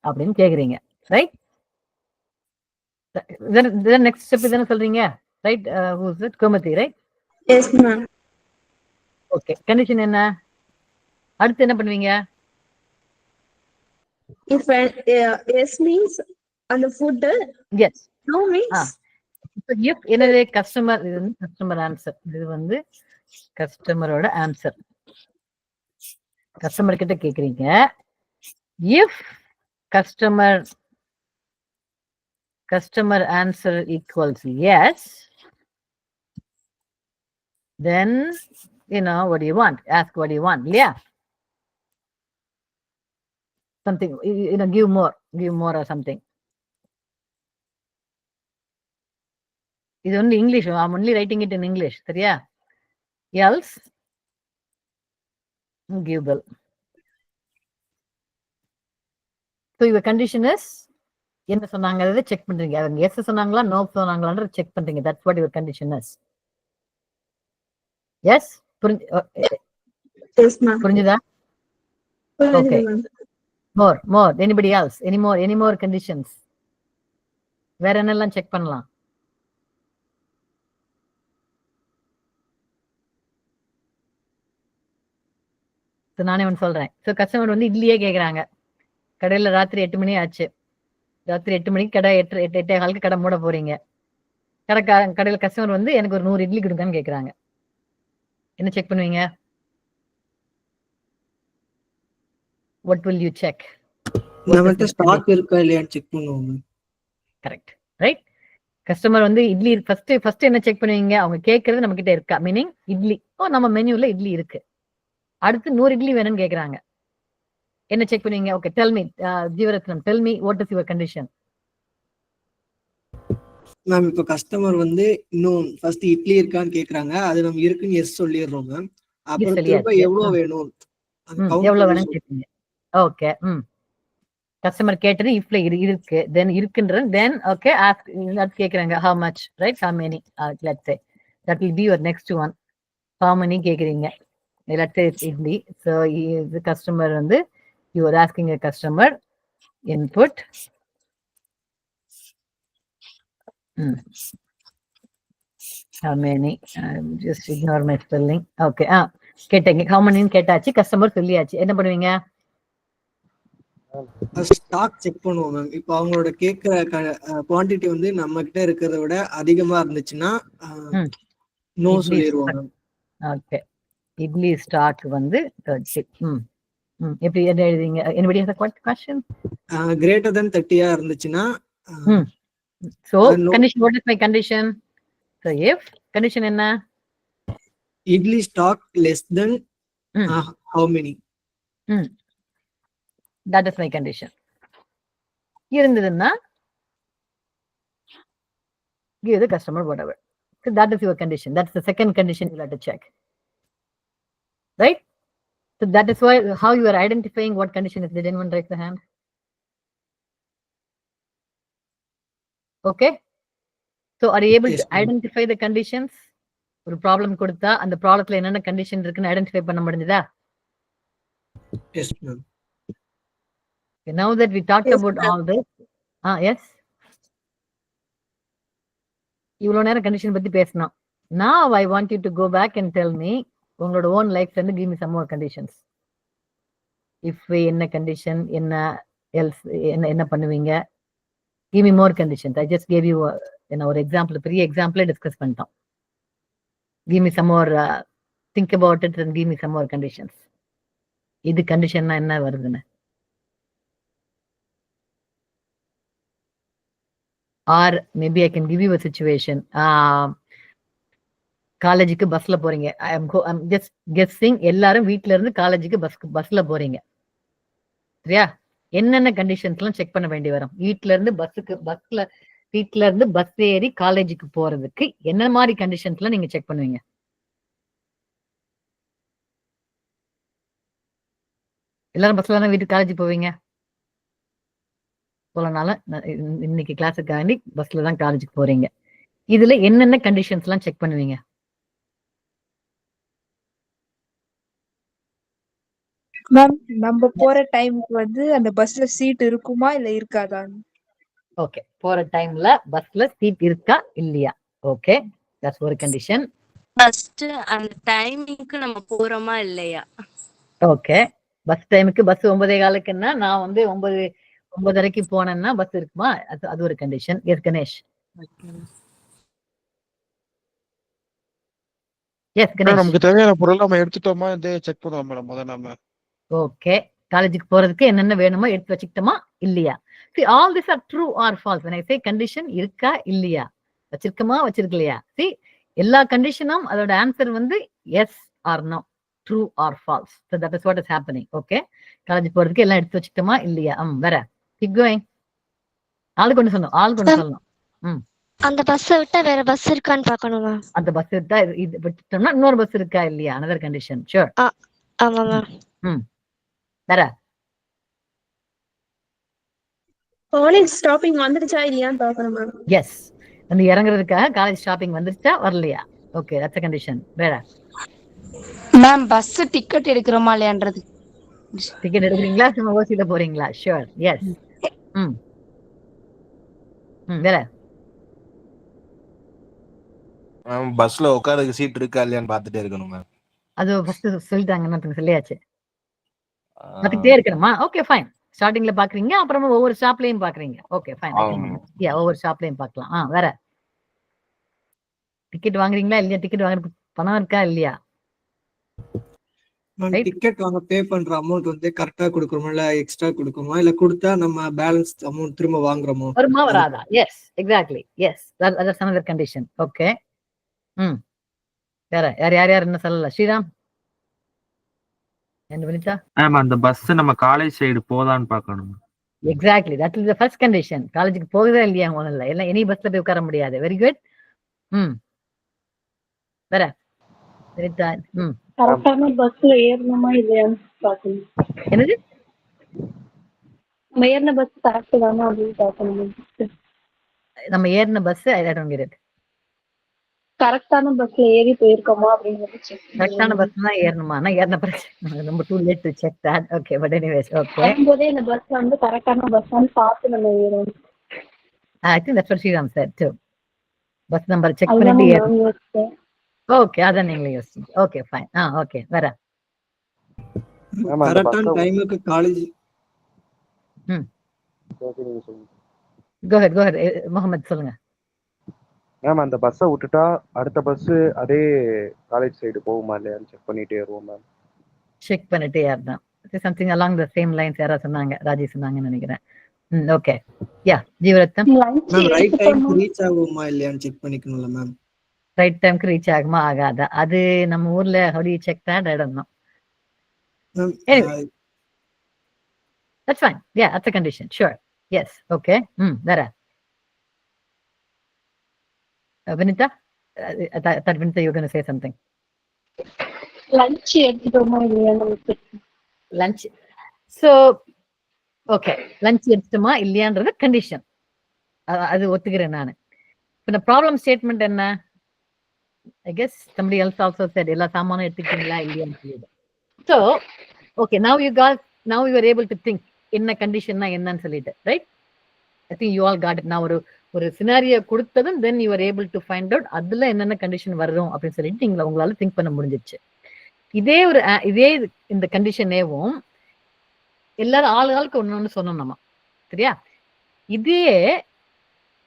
அப்படின்னு கேக்குறீங்க, ரைட்? நெக்ஸ்ட் ஸ்டெப் இதான சொல்றீங்க, right? who is it? Kumati, right? Yes ma'am. Okay, condition என்ன? அடுத்து என்ன பண்ணுவீங்க? If yes means on the food, yes. no means if என்னது கஸ்டமர், இது வந்து கஸ்டமர் ஆன்சர், இது வந்து கஸ்டமரோட ஆன்சர். கஸ்டமர் கிட்ட கேக்குறீங்க, if customer answer equals yes, then what do you want? Ask what do you want, yeah? Something, give more or something. It's only English. I'm only writing it in English. சரியா? Else give bill. So your condition is என்ன சொன்னாங்க அதை check பண்றீங்க. அவங்க yes சொன்னாங்களா no சொன்னாங்களான்ற check பண்றீங்க. That's what your condition is. Yes, புரிஞ்சுதா? Okay. More anybody else? Any more conditions? வேற என்னெல்லாம் செக் பண்ணலாம்? நானே ஒன்று சொல்றேன். ஸோ கஸ்டமர் வந்து இட்லியே கேட்குறாங்க. கடையில் ராத்திரி 8 மணி ஆச்சு. ராத்திரி 8 மணிக்கு கடை 8:15 கடை மூட போறீங்க. கடையில் கஸ்டமர் வந்து எனக்கு ஒரு 100 இட்லி கொடுங்கன்னு கேட்குறாங்க. என்ன செக் பண்ணுவீங்க? What will you check? நம்மட்ட ஸ்டாக் இருக்கா இல்லையான்னு செக் பண்ணுவோம். Correct, right? கஸ்டமர் வந்து இட்லி ஃபர்ஸ்ட் என்ன செக் பண்ணுவீங்க? அவங்க கேட்கறது நம்ம கிட்ட இருக்கா, மீனிங் இட்லி நம்ம மெனுல இட்லி இருக்கு. அடுத்து 100 இட்லி வேணும்னு கேக்குறாங்க. என்ன செக் பண்ணுவீங்க? Okay, tell me Jeevarathnam, tell me what is your condition? Ma'am இப்போ கஸ்டமர் வந்து இன்னும் ஃபர்ஸ்ட் இட்லி இருக்கான்னு கேக்குறாங்க, அது நம்ம இருக்குன்னு எஸ் சொல்லிடுறோம் மேம். அப்புறம் திரும்ப சொல்லியாச்சு. எவ்வளவு வேணும் அந்த கவுண்ட் எவ்வளவு பண்ணி வேணும்னு கேட்பீங்க. ஓகே. கஸ்டமர் கேட்டது இஃப்ல இருக்கு, தென் இருக்குன்ற தென் ஓகே ஆஸ்க் கேக்குறாங்க how much, right, how many, let's say that will be your next one. how many கேக்குறீங்க, let's say it's idli. So the customer வந்து you are asking a customer input how many, just ignore my spelling. Okay, கேட்டீங்க how many கேட்டாச்சு, customer சொல்லியாச்சு. என்ன பண்ணுவீங்க? Stock check பண்ணுவோம் ma'am. இப்போ அவங்களோட கேட்கிற குவாண்டிட்டி வந்து நம்ம கிட்ட இருக்கிறத விட அதிகமா இருந்துச்சுன்னா நோ சொல்லிடுவோம் மேம். ஓகே, இட்லி ஸ்டாக் வந்து 30. எப்படி என்ன எழுதிங்க? anybody has a question? greater than 30 இருந்துச்சுன்னா so condition, what is my condition? So if condition என்ன? Idli stock less than how many? that is my condition. இருந்ததுன்னா give the customer whatever. So that is your condition. That's the second condition you have to check, right? So that is why how you are identifying what condition is. Did anyone raise the hand? Okay, so are you able to identify the conditions? ஒரு problem கொடுத்தா அந்த ப்ராப்ளத்துல என்னென்ன condition இருக்குன்னு identify பண்ண முடிஞ்சதா? Yes ma'am. Okay, now that we talked about all this, yes, இவ்வளவு நேரம் condition பத்தி பேசணும். Now I want you to go back and tell me உங்களோட own life and give me some more conditions. if என்ன condition, என்ன else, என்ன பண்ணுவீங்க? give me more conditions. I just gave you ஒரு example, பெரிய example discuss பண்ணிட்டோம். give me some more, think about it and give me some more conditions. இது கண்டிஷன்னா என்ன வருதுன்னு? or maybe I can give you a situation. காலேஜுக்கு பஸ்ல போறீங்க. I'm just guessing எல்லாரும் வீட்ல இருந்து காலேஜுக்கு பஸ்ல போறீங்க, சரியா? என்னென்ன கண்டிஷன்ஸ்லாம் செக் பண்ண வேண்டி வரும்? வீட்ல இருந்து பஸ் ஏறி காலேஜுக்கு போறதுக்கு என்ன மாதிரி கண்டிஷன்ஸ்லாம் நீங்க செக் பண்ணுவீங்க? எல்லாரும் பஸ்ல தான் வீட்டுக்கு காலேஜ் போவீங்க. போலனால இன்னைக்கு கிளாஸுக்காண்டி பஸ்ல தான் காலேஜுக்கு போறீங்க. இதுல என்னென்ன கண்டிஷன்ஸ் எல்லாம் செக் பண்ணுவீங்க? மேம் நம்ம போற டைமுக்கு வந்து அந்த பஸ்ல சீட் இருக்குமா இல்ல இருக்காதா? ஓகே, போற டைம்ல பஸ்ல சீட் இருக்கா இல்லையா? ஓகே, தட்ஸ் ஒரு கண்டிஷன். ஃபர்ஸ்ட் அந்த டைமிங்க்கு நம்ம போறோமா இல்லையா? ஓகே, பஸ் டைமுக்கு பஸ் 9:15க்குன்னா நான் வந்து 9:30க்கு போனேன்னா பஸ் இருக்குமா? அது ஒரு condition. Yes Ganesh. Yes Ganesh. நமக்கு தேவையான பொருள் நம்ம எடுத்துட்டோமா செக் பண்ணுவோம் மேடம் முதல்ல நம்ம. ஓகே, காலேஜுக்கு போறதுக்கு என்னென்ன வேணுமோ எடுத்து வச்சுக்கிட்டோமா இல்லையா? See, all these are true or false. When I say condition இருக்கா இல்லையா, வச்சிருக்கமா வச்சிருக்கலையா, see எல்லா கண்டிஷனும் அதோட ஆன்சர் வந்து yes or no, true or false. So that is what is happening. Okay, college போறதுக்கு எல்லாம் எடுத்து வச்சுக்கிட்டோமா இல்லையா? வேற keep going. ஆள் கொண்டு சொல்லணும். அந்த பஸ் விட்டா வேற பஸ் இருக்கான்னு பார்க்கணுமா? அந்த பஸ் விட்டா இது விட்டுட்டோம்னா இன்னொரு பஸ் இருக்கா இல்லையா? another condition. Sure. ஆமா மேம். வேற காலேஜ் ஸ்டாப்பிங் வந்துருச்சா இல்லையான்னு பார்க்கணும் மேம். எஸ், வந்து இறங்குறதுக்காக காலேஜ் ஸ்டாப்பிங் வந்துருச்சா வரலையா? Okay, that's a condition. வேற மேம் பஸ் டிக்கெட் எடுக்கிறோமா இல்லையான்றது. டிக்கெட் எடுக்கிறீங்களா? சும்மா ஓசில போறீங்களா? Sure, yes. வேற பஸ்ல உட்காரதுக்கு சீட் இருக்கா இல்லையான்னு பார்த்துட்டே இருக்கணும் மேம். அது ஃபர்ஸ்ட் சொல்லிட்டாங்க, சொல்லியாச்சு. பார்த்துட்டே இருக்கணுமா? Okay fine. ஸ்டார்டிங்ல பாக்குறீங்க, அப்புறமா ஒவ்வொரு ஸ்டாப்லயும் பாக்குறீங்க. ஓகே ஃபைன், ஒவ்வொரு ஸ்டாப்லயும் பார்க்கலாம். வேற டிக்கெட் வாங்குறீங்களா இல்லையா? டிக்கெட் வாங்குறதுக்கு பணம் இருக்கா இல்லையா? டிக்கெட் வாங்க பே பண்ற அமௌண்ட் வந்து கரெக்டா கொடுக்கணுமா இல்ல எக்ஸ்ட்ரா கொடுக்கணுமா இல்ல கொடுத்தா நம்ம பேலன்ஸ் அமௌண்ட் திரும்ப வாங்குறோமா? வருமா வராதா? Yes, exactly, yes. That's another condition. Okay. வேற யார் என்ன சொல்லல? ஸ்ரீராம் என்ன பண்ணிட்டா? அந்த பஸ் நம்ம காலேஜ் சைடு போதான்னு பார்க்கணும். Exactly, that is the first condition. காலேஜுக்கு போகவே இல்லையா முதல்ல, எல்லாம் எனி பஸ்ல போய் உட்கார முடியாது. Very good. வேற கரெக்டான பஸ்ல ஏறணுமா இல்லையான்னு பாக்கணும். என்னது? நம்ம ஏறின பஸ் கரெக்ட் தானே அப்படின்னு பாக்கணும். நம்ம ஏறின bus I don't get it. கரெக்டான பஸ்ல ஏறி போயிருக்கோமா அப்படிங்கிறது கரெக்டான பஸ் தான் ஏறணுமா? நான் ஏறின பிரச்சனை நம்ம too late to check that. Okay, but anyways okay. வரும்போதே இந்த பஸ் வந்து கரெக்டான பஸ்ஸான்னு பார்த்து நம்ம ஏறணும். I think that's what Sriram said too. Bus number check பண்ணிட்டு ஏறணும். ஓகே, அதான் நீங்களே யோசிச்சீங்க. Okay fine. ஓகே வேற? கரெக்டான டைமுக்கு காலேஜ். கோ ஹெட் முகமது சொல்லுங்க. மேம் அந்த பஸ்ஸை விட்டுட்டா அடுத்த பஸ் அதே காலேஜ் சைடு போகுமா இல்லையான்னு செக் பண்ணிட்டே ஏறுவோம் மேம். செக் பண்ணிட்டு ஏறணும். Something along the same lines யாரா சொன்னாங்க, ராஜி சொன்னாங்கன்னு நினைக்கிறேன். Okay yeah Jeevarathnam. Ma'am right time reach ஆகுமா இல்லையான்னு செக் பண்ணிக்கணும்ல மேம். ரைட் டைம்க்கு ரீச் ஆகுமா ஆகாதா, அது நம்ம ஊர்ல how do you check that? I don't know. Anyway, that's fine. Yeah, that's a condition. Sure. Yes. Okay. Vera. Vinita? I thought Vinita you were going to say something. Lunch எடுத்துட்டோமா இல்லையான்னு. Lunch. So okay, lunch எடுத்துட்டோமா இல்லையான்றது condition. அது ஒத்துக்கிறேன் நான். இப்போ problem statement என்ன? I guess somebody else also said எல்லா சாமானும் எடுத்துக்கிட்டீங்களா இல்லையான்னு சொல்லிடு. So okay, now you are able to think என்ன கண்டிஷன்னா என்னன்னு சொல்லிட்டு, right? I think you all got it. நான் ஒரு சினாரியோ கொடுத்ததும் then you are able to find out அதுல என்னென்ன கண்டிஷன் வரும் அப்படின்னு சொல்லிட்டு நீங்க உங்களால திங்க் பண்ண முடிஞ்சிச்சு. இதே இந்த கண்டிஷனேவும் எல்லாரும் ஆளுக்கு ஒண்ணு சொன்னோம் நம்ம, சரியா? இதே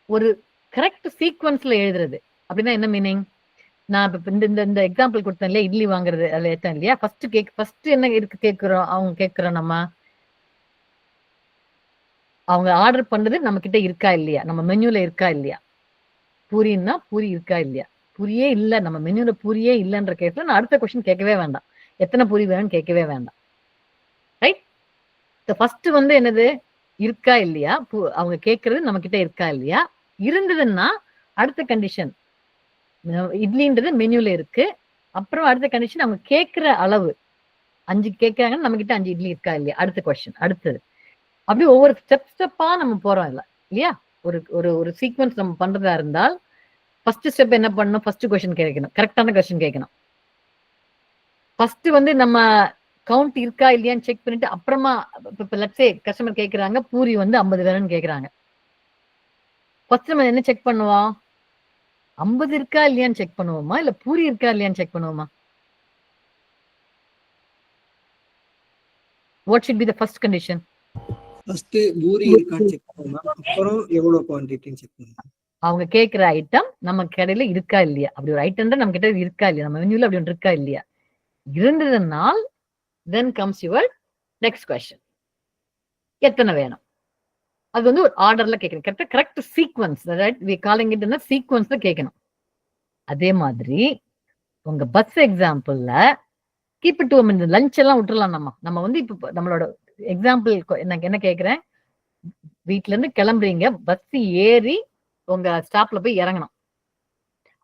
ஒரு கரெக்ட் சீக்வன்ஸ்ல எழுதுறது அப்படின்னா என்ன மீனிங்? நான் இப்ப இந்த எக்ஸாம்பிள் கொடுத்தேன் இல்லையா, இட்லி வாங்குறது அதுல ஏத்தேன் இல்லையா, ஃபர்ஸ்ட் என்ன இருக்கு கேட்கிறோம், நம்ம அவங்க ஆர்டர் பண்றது நம்ம கிட்ட இருக்கா இல்லையா, நம்ம மெனுல இருக்கா இல்லையா. பூரின்னா பூரி இருக்கா இல்லையா, பூரியே இல்ல, நம்ம மெனுல பூரியே இல்லைன்ற கேஸ்ல நான் அடுத்த கொஸ்டின் கேட்கவே வேண்டாம், எத்தனை பூரி வேணும்னு கேட்கவே வேண்டாம், ரைட்? ஃபர்ஸ்ட் வந்து என்னது, இருக்கா இல்லையா, அவங்க கேட்கறது நம்ம கிட்ட இருக்கா இல்லையா. இருந்ததுன்னா அடுத்த கண்டிஷன் இட்லின்றது மெனுல இருக்கு. அப்புறம் அடுத்த கண்டிஷன் அவங்க கேட்கிற அளவு 5 கேட்கறாங்கன்னா நம்ம கிட்ட 5 இட்லி இருக்கா இல்லையா, அடுத்த கொஸ்டின். அடுத்தது அப்படி ஒவ்வொரு ஸ்டெப்பா நம்ம போறோம் இல்லையா. ஒரு சீக்வன்ஸ் நம்ம பண்றதா இருந்தால் ஃபர்ஸ்ட் ஸ்டெப் என்ன பண்ணணும், ஃபர்ஸ்ட் கொஸ்டின் கேட்கணும், கரெக்டான கொஸ்டின் கேட்கணும். ஃபர்ஸ்ட் வந்து நம்ம கவுண்ட் இருக்கா இல்லையான்னு செக் பண்ணிட்டு அப்புறமா இப்ப லெட்ஸ் சே கஸ்டமர் கேட்கறாங்க பூரி வந்து 50 வேணும்னு கேட்கறாங்க. ஃபர்ஸ்ட் நம்ம என்ன செக் பண்ணுவோம், 50 இருக்கா இல்லையான்னு செக் பண்ணுவோமா இல்ல பூரி இருக்கா இல்லையான்னு செக் பண்ணுவோமா? What should be the first condition? First puri இருக்கான்னு செக் பண்ணுவோம், அப்புறம் எவ்வளவு குவாண்டிட்டின்னு செக் பண்ணுவோம். அவங்க கேக்குற ஐட்டம் நம்ம கடையில இருக்கா இல்லையா, அப்படி ஒரு ஐட்டம் நம்ம கிட்ட இருக்கா இல்லையா, நம்ம மெனுல அப்படி ஒன்று இருக்கா இல்லையா. இருந்ததுனால் then comes your next question, எத்தனை வேணும். அது வந்து ஒரு ஆர்டர்ல கேட்கணும், correct sequence, right? we calling it in a சீக்வன்ஸ்ல கேட்கணும். அதே மாதிரி உங்க பஸ் எக்ஸாம்பிள்ல கீப் இட் டு இந்த லஞ்ச் எல்லாம் விட்டுறலாம். நம்ம வந்து இப்ப நம்மளோட எக்ஸாம்பிள் எனக்கு என்ன கேட்கிறேன், வீட்ல இருந்து கிளம்புறீங்க, பஸ் ஏறி உங்க ஸ்டாப்ல போய் இறங்கணும்.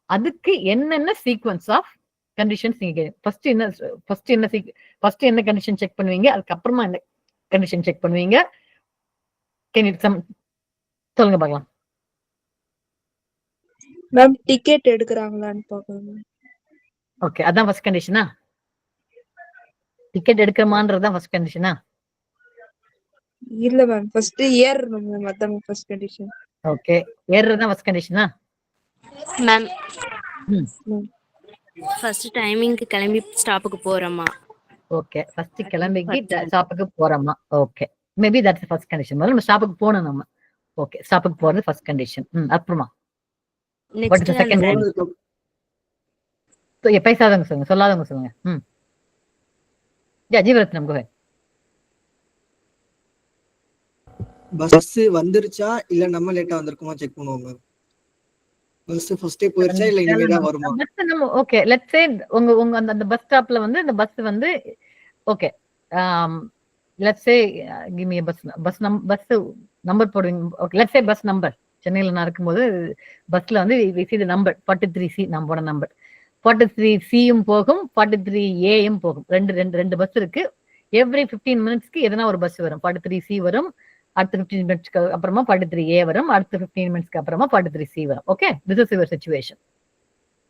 அதுக்கு என்னென்ன சீக்வன்ஸ் ஆஃப் கண்டிஷன்ஸ் நீங்க ஃபர்ஸ்ட் என்ன கண்டிஷன் செக் பண்ணுவீங்க, அதுக்கப்புறமா என்ன கண்டிஷன் செக் பண்ணுவீங்க, சொல்லுங்க பார்க்கலாம். மேம் டிக்கெட் எடுக்கறாங்களான்னு பார்க்கணும். ஓகே, அதான் ஃபர்ஸ்ட் கண்டிஷனா? டிக்கெட் எடுக்கறமான்றதுதான் ஃபர்ஸ்ட் கண்டிஷனா? இல்ல மேம், ஃபர்ஸ்ட் ஏறணும் மேம், அதான் ஃபர்ஸ்ட் கண்டிஷன். ஓகே, ஏறறதுதான் ஃபர்ஸ்ட் கண்டிஷனா? மேம் ஃபர்ஸ்ட் டைமிங்க்கு கிளம்பி ஸ்டாப்புக்கு போறோமா? ஓகே, ஃபர்ஸ்ட் கிளம்பிக்கு ஸ்டாப்புக்கு போறோமா? Okay, maybe that's first condition. முதல்ல நம்ம ஸ்டாப்புக்கு போகணும் நம்ம. ஓகே, ஸ்டாப்புக்கு போறது ஃபர்ஸ்ட் கண்டிஷன். அப்புறமா what is the second one? பேசாதவங்க சொல்லுங்க, சொல்லாதவங்க சொல்லுங்க. ஜீவரத்னம் கோ ஹெட். பஸ் வந்துருச்சா இல்ல நம்ம லேட்டா வந்திருக்குமா செக் பண்ணுவோம் மேம். பஸ் ஃபர்ஸ்டே போயிருச்சா இல்ல இனிமே தான் வருமா? பஸ் நம்ம ஓகே லெட்ஸ் சே உங்க அந்த பஸ் ஸ்டாப்ல வந்து அந்த பஸ் வந்து okay let's say give me a bus number போடுவீங்க. okay, let's say bus number. சென்னையில நான் இருக்கும்போது பஸ்ல வந்து we see the number 43C நம்மளோட நம்பர். 43Cயும் போகும் 43Aயும் போகும். ரெண்டு பஸ் இருக்கு. எவ்ரி 15 மினிட்ஸ்க்கு எதனா ஒரு பஸ் வரும். 43C வரும், அடுத்த 15 மினிட்ஸ்க்கு அப்புறமா 43A வரும், அடுத்த 15 மினிட்ஸ்க்கு அப்புறமா 43C வரும். Okay, this is your situation.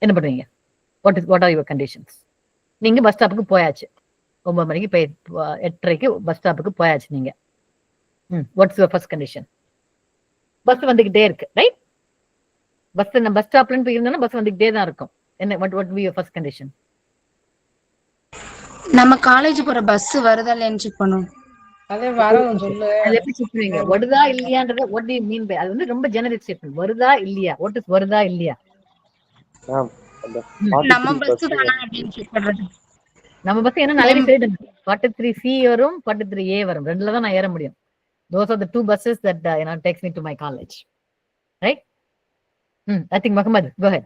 என்ன பண்ணுவீங்க? What are your conditions? நீங்க பஸ் ஸ்டாப்புக்கு போயாச்சு, 9 மணிக்கு 8:30க்கு பஸ் ஸ்டாப்புக்கு போயாச்சு நீங்க. What's your first condition? Bus வந்துகிட்டே இருக்கு, ரைட்? பஸ் ஸ்டாப்ல போய் இருந்தாலும் பஸ் வந்துகிட்டே தான் இருக்கும். என்ன what be your first condition? நம்ம காலேஜ் போற பஸ் வருதா இல்லையான்னு செக் பண்ணுவோம். அதே வரும் சொல்லு. அது எப்படி செக் பண்ணுவீங்க? வருதா இல்லையான்றத what do you mean by? அது வந்து ரொம்ப ஜெனரிக் ஸ்டேட்மென்ட். வருதா இல்லையா? வாட் இஸ் வருதா இல்லையா? நம்ம பஸ் தானா அப்படின்னு செக் பண்றது. நம்ம பஸ் என்ன நிறைய சைடு 43C வரும், 43A வரும். ரெண்டுல தான் நான் ஏற முடியும். Those are the two buses that takes me to my college, right? I think Muhammad, go ahead.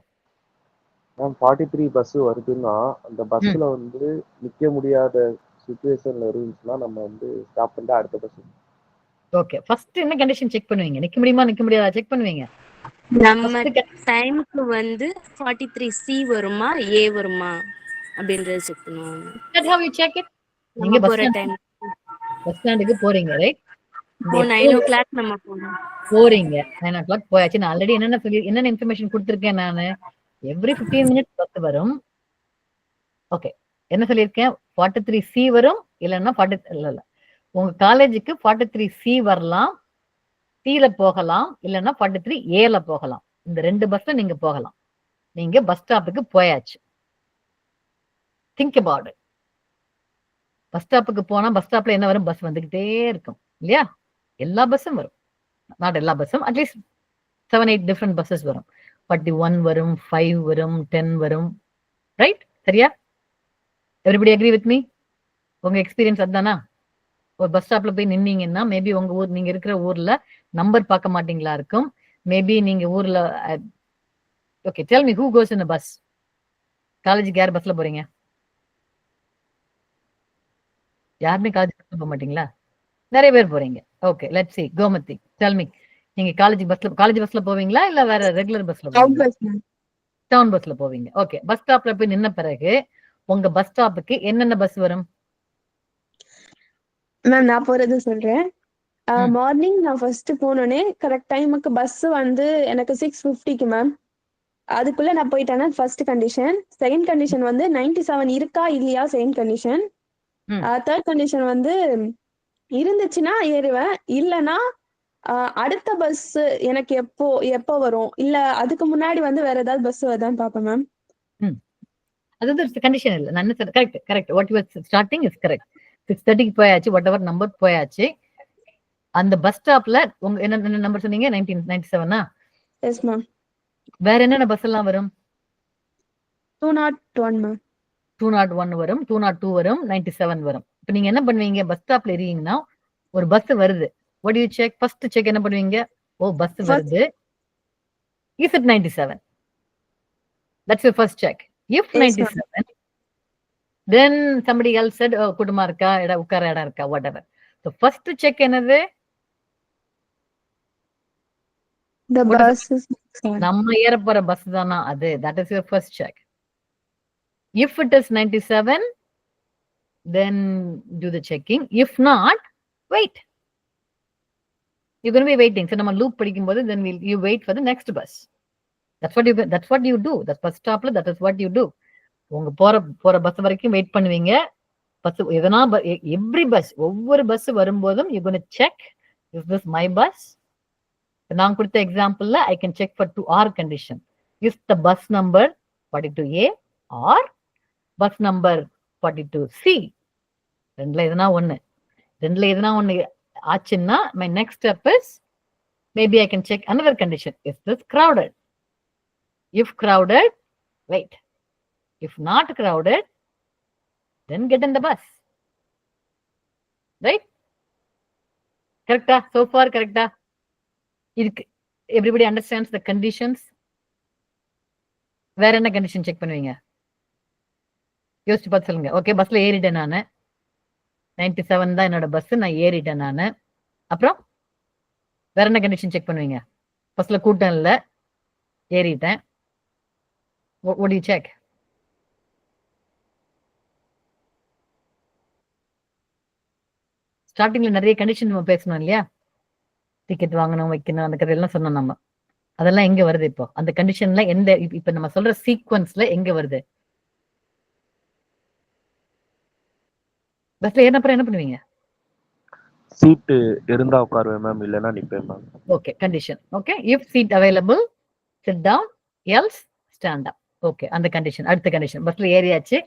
43 bus வருதுன்னா அந்த பஸ்ல வந்து நிக்க முடியாத சிச்சுவேஷன்ல இருந்துச்சுன்னா நம்ம வந்து ஸ்டாப் பண்ணிட்டு அடுத்த பஸ். ஓகே, ஃபர்ஸ்ட் என்ன கண்டிஷன் செக் பண்ணுவீங்க? நிக்க முடியுமா நிக்க முடியாதா செக் பண்ணுவீங்க. நம்ம டைம்க்கு வந்து 43C வருமா A வருமா அப்படின்றத செக் பண்ணுவோம். That's how you check it. நீங்க பஸ் ஸ்டாண்டுக்கு போறீங்க, ரைட்? 9 o'clock நம்ம போறீங்க. 9 o'clock போயாச்சு. நான் ஆல்ரெடி என்னென்ன இன்ஃபர்மேஷன் கொடுத்திருக்கேன் நானு? எவ்ரி 15 மினிட்ஸ் பஸ் வரும். ஓகே, என்ன சொல்லியிருக்கேன்? 43C வரும், இல்லைன்னா இல்ல உங்க காலேஜுக்கு 43C வரலாம், Cல போகலாம், இல்லைன்னா 43Aல போகலாம். இந்த 2 பஸ்ல நீங்க போகலாம். நீங்க பஸ் ஸ்டாப்புக்கு போயாச்சு. Think about it. பஸ் ஸ்டாப்புக்கு போனா பஸ் ஸ்டாப்ல என்ன வரும்? பஸ் வந்துகிட்டே இருக்கும் இல்லையா? எல்லா பஸ்ஸும் வரும். நாட் எல்லா பஸ்ஸும், அட்லீஸ்ட் 7-8 டிஃப்ரெண்ட் பஸ்ஸஸ் வரும். 41 வரும், 5 வரும், 10 வரும், ரைட்? சரியா? Everybody agree with me? உங்க எக்ஸ்பீரியன்ஸ் அதுதானா? ஒரு பஸ் ஸ்டாப்ல போய் நின்னீங்கன்னா மேபி உங்க ஊர், நீங்க இருக்கிற ஊர்ல நம்பர் பார்க்க மாட்டீங்களா இருக்கும். மேபி நீங்க ஊர்ல okay, tell me who cos in bus? காலேஜுக்கு யார் பஸ்ல போறீங்க? யாருமே காலேஜ் பஸ்ல போக மாட்டீங்களா? நிறைய பேர் போறீங்க. Okay, let's see. Gomathi, tell me, நீங்க காலேஜ் பஸ்ல போவீங்களா இல்ல வேற ரெகுலர் பஸ்ல போவீங்களா? டவுன் பஸ்ல போவீங்க. ஓகே, பஸ் ஸ்டாப்ல போய் நின்ன பிறகு உங்க பஸ் ஸ்டாப்புக்கு என்னென்ன பஸ் வரும்? மேம் நான் போறது சொல்றேன். மார்னிங் நான் ஃபர்ஸ்ட் போனோடனே கரெக்ட் டைமுக்கு பஸ் வந்து எனக்கு 6:50க்கு மேம். அதுக்குள்ள நான் போயிட்டேன்னா ஃபர்ஸ்ட் கண்டிஷன். செகண்ட் கண்டிஷன் வந்து 97 இருக்கா இல்லையா செகண்ட் கண்டிஷன். தேர்ட் கண்டிஷன் வந்து இருந்துச்சுன்னா ஏறுவேன், இல்லைன்னா அடுத்த பஸ் எனக்கு எப்போ வரும், இல்ல அதுக்கு முன்னாடி வந்து வேற ஏதாவது பஸ் வருதான்னு பாப்பேன் மேம். அது கண்டிஷன் இல்ல. நான் correct what you are starting is correct. 6:30க்கு போயாச்சு, வாட் எவர் நம்பர் போயாச்சு. அந்த பஸ் ஸ்டாப்ல உங்க என்ன நம்பர் சொன்னீங்க? 97. Yes ma'am. வேற என்னென்ன பஸ் எல்லாம் வரும்? 201 மேம். 201 வரும், 202 வரும், 97 வரும். இப்ப நீங்க என்ன பண்ணுவீங்க? பஸ் ஸ்டாப்ல இருக்கீங்கன்னா ஒரு பஸ் வருது. What do you check? First check என்ன பண்ணுவீங்க? ஓ, பஸ் வருது. Is it 97? That's your first check. If 97, then somebody else said, oh, குடுமா இருக்கா, உட்கார இடம் இருக்கா, whatever. So first check என்னது? The bus is நம்ம ஏற போற பஸ் தானா அது? That is your first check. If it is 97, then do the checking. If not, wait. You're going to be waiting. So, நம்ம loop படிக்கும்போது then you wait for the next bus. That's what you do. That's bus stopல that is what you do. உங்க போற bus வரைக்கும் wait பண்ணுவீங்க. Bus எதனா every bus, ஒவ்வொரு bus வரும்போதும் you're going to check, is this my bus? நான் கொடுத்த எக்ஸாம்பிள்ல I can check for 2R condition. Is the bus number 42A or bus number 42C? ரெண்டுல எதனா ஒண்ணு ஆச்சுன்னா my next step is maybe I can check another condition. Is this crowded? If crowded, wait. If not crowded, then get in the bus. Right? Correcta? So far correcta? Everybody understands the conditions? வேற என்ன condition check பண்ணுவீங்க? யோசிச்சு பார்த்து சொல்லுங்க. Okay, பஸ்ல ஏறிட்டேன் நானு. 97 தான் என்னோட பஸ், நான் ஏறிட்டேன் நானு. அப்புறம் வேற என்ன கண்டிஷன் செக் பண்ணுவீங்க? பஸ்ல கூட்டம் இல்ல, ஏறிட்டேன். what do you check? ஸ்டார்டிங்ல நிறைய கண்டிஷன் நம்ம பேசணும் இல்லையா? டிக்கெட் வாங்கணும், வைக்கணும், அந்த கதையெல்லாம் சொன்னோம் நம்ம. அதெல்லாம் எங்க வருது இப்போ? அந்த கண்டிஷன்ல எந்த இப்ப நம்ம சொல்ற சீக்வன்ஸ்ல எங்க வருது? பஸ்ல ஏறின அப்புறம் என்ன பண்ணுவீங்க? சீட்டு இருந்தா உட்காருவேன் மேம், இல்லைன்னா நிப்பேன் ma'am. Okay, condition. Okay, if seat available sit down, else stand up. Okay, அந்த கண்டிஷன். அடுத்த கண்டிஷன், பஸ்ல ஏறியாச்சு,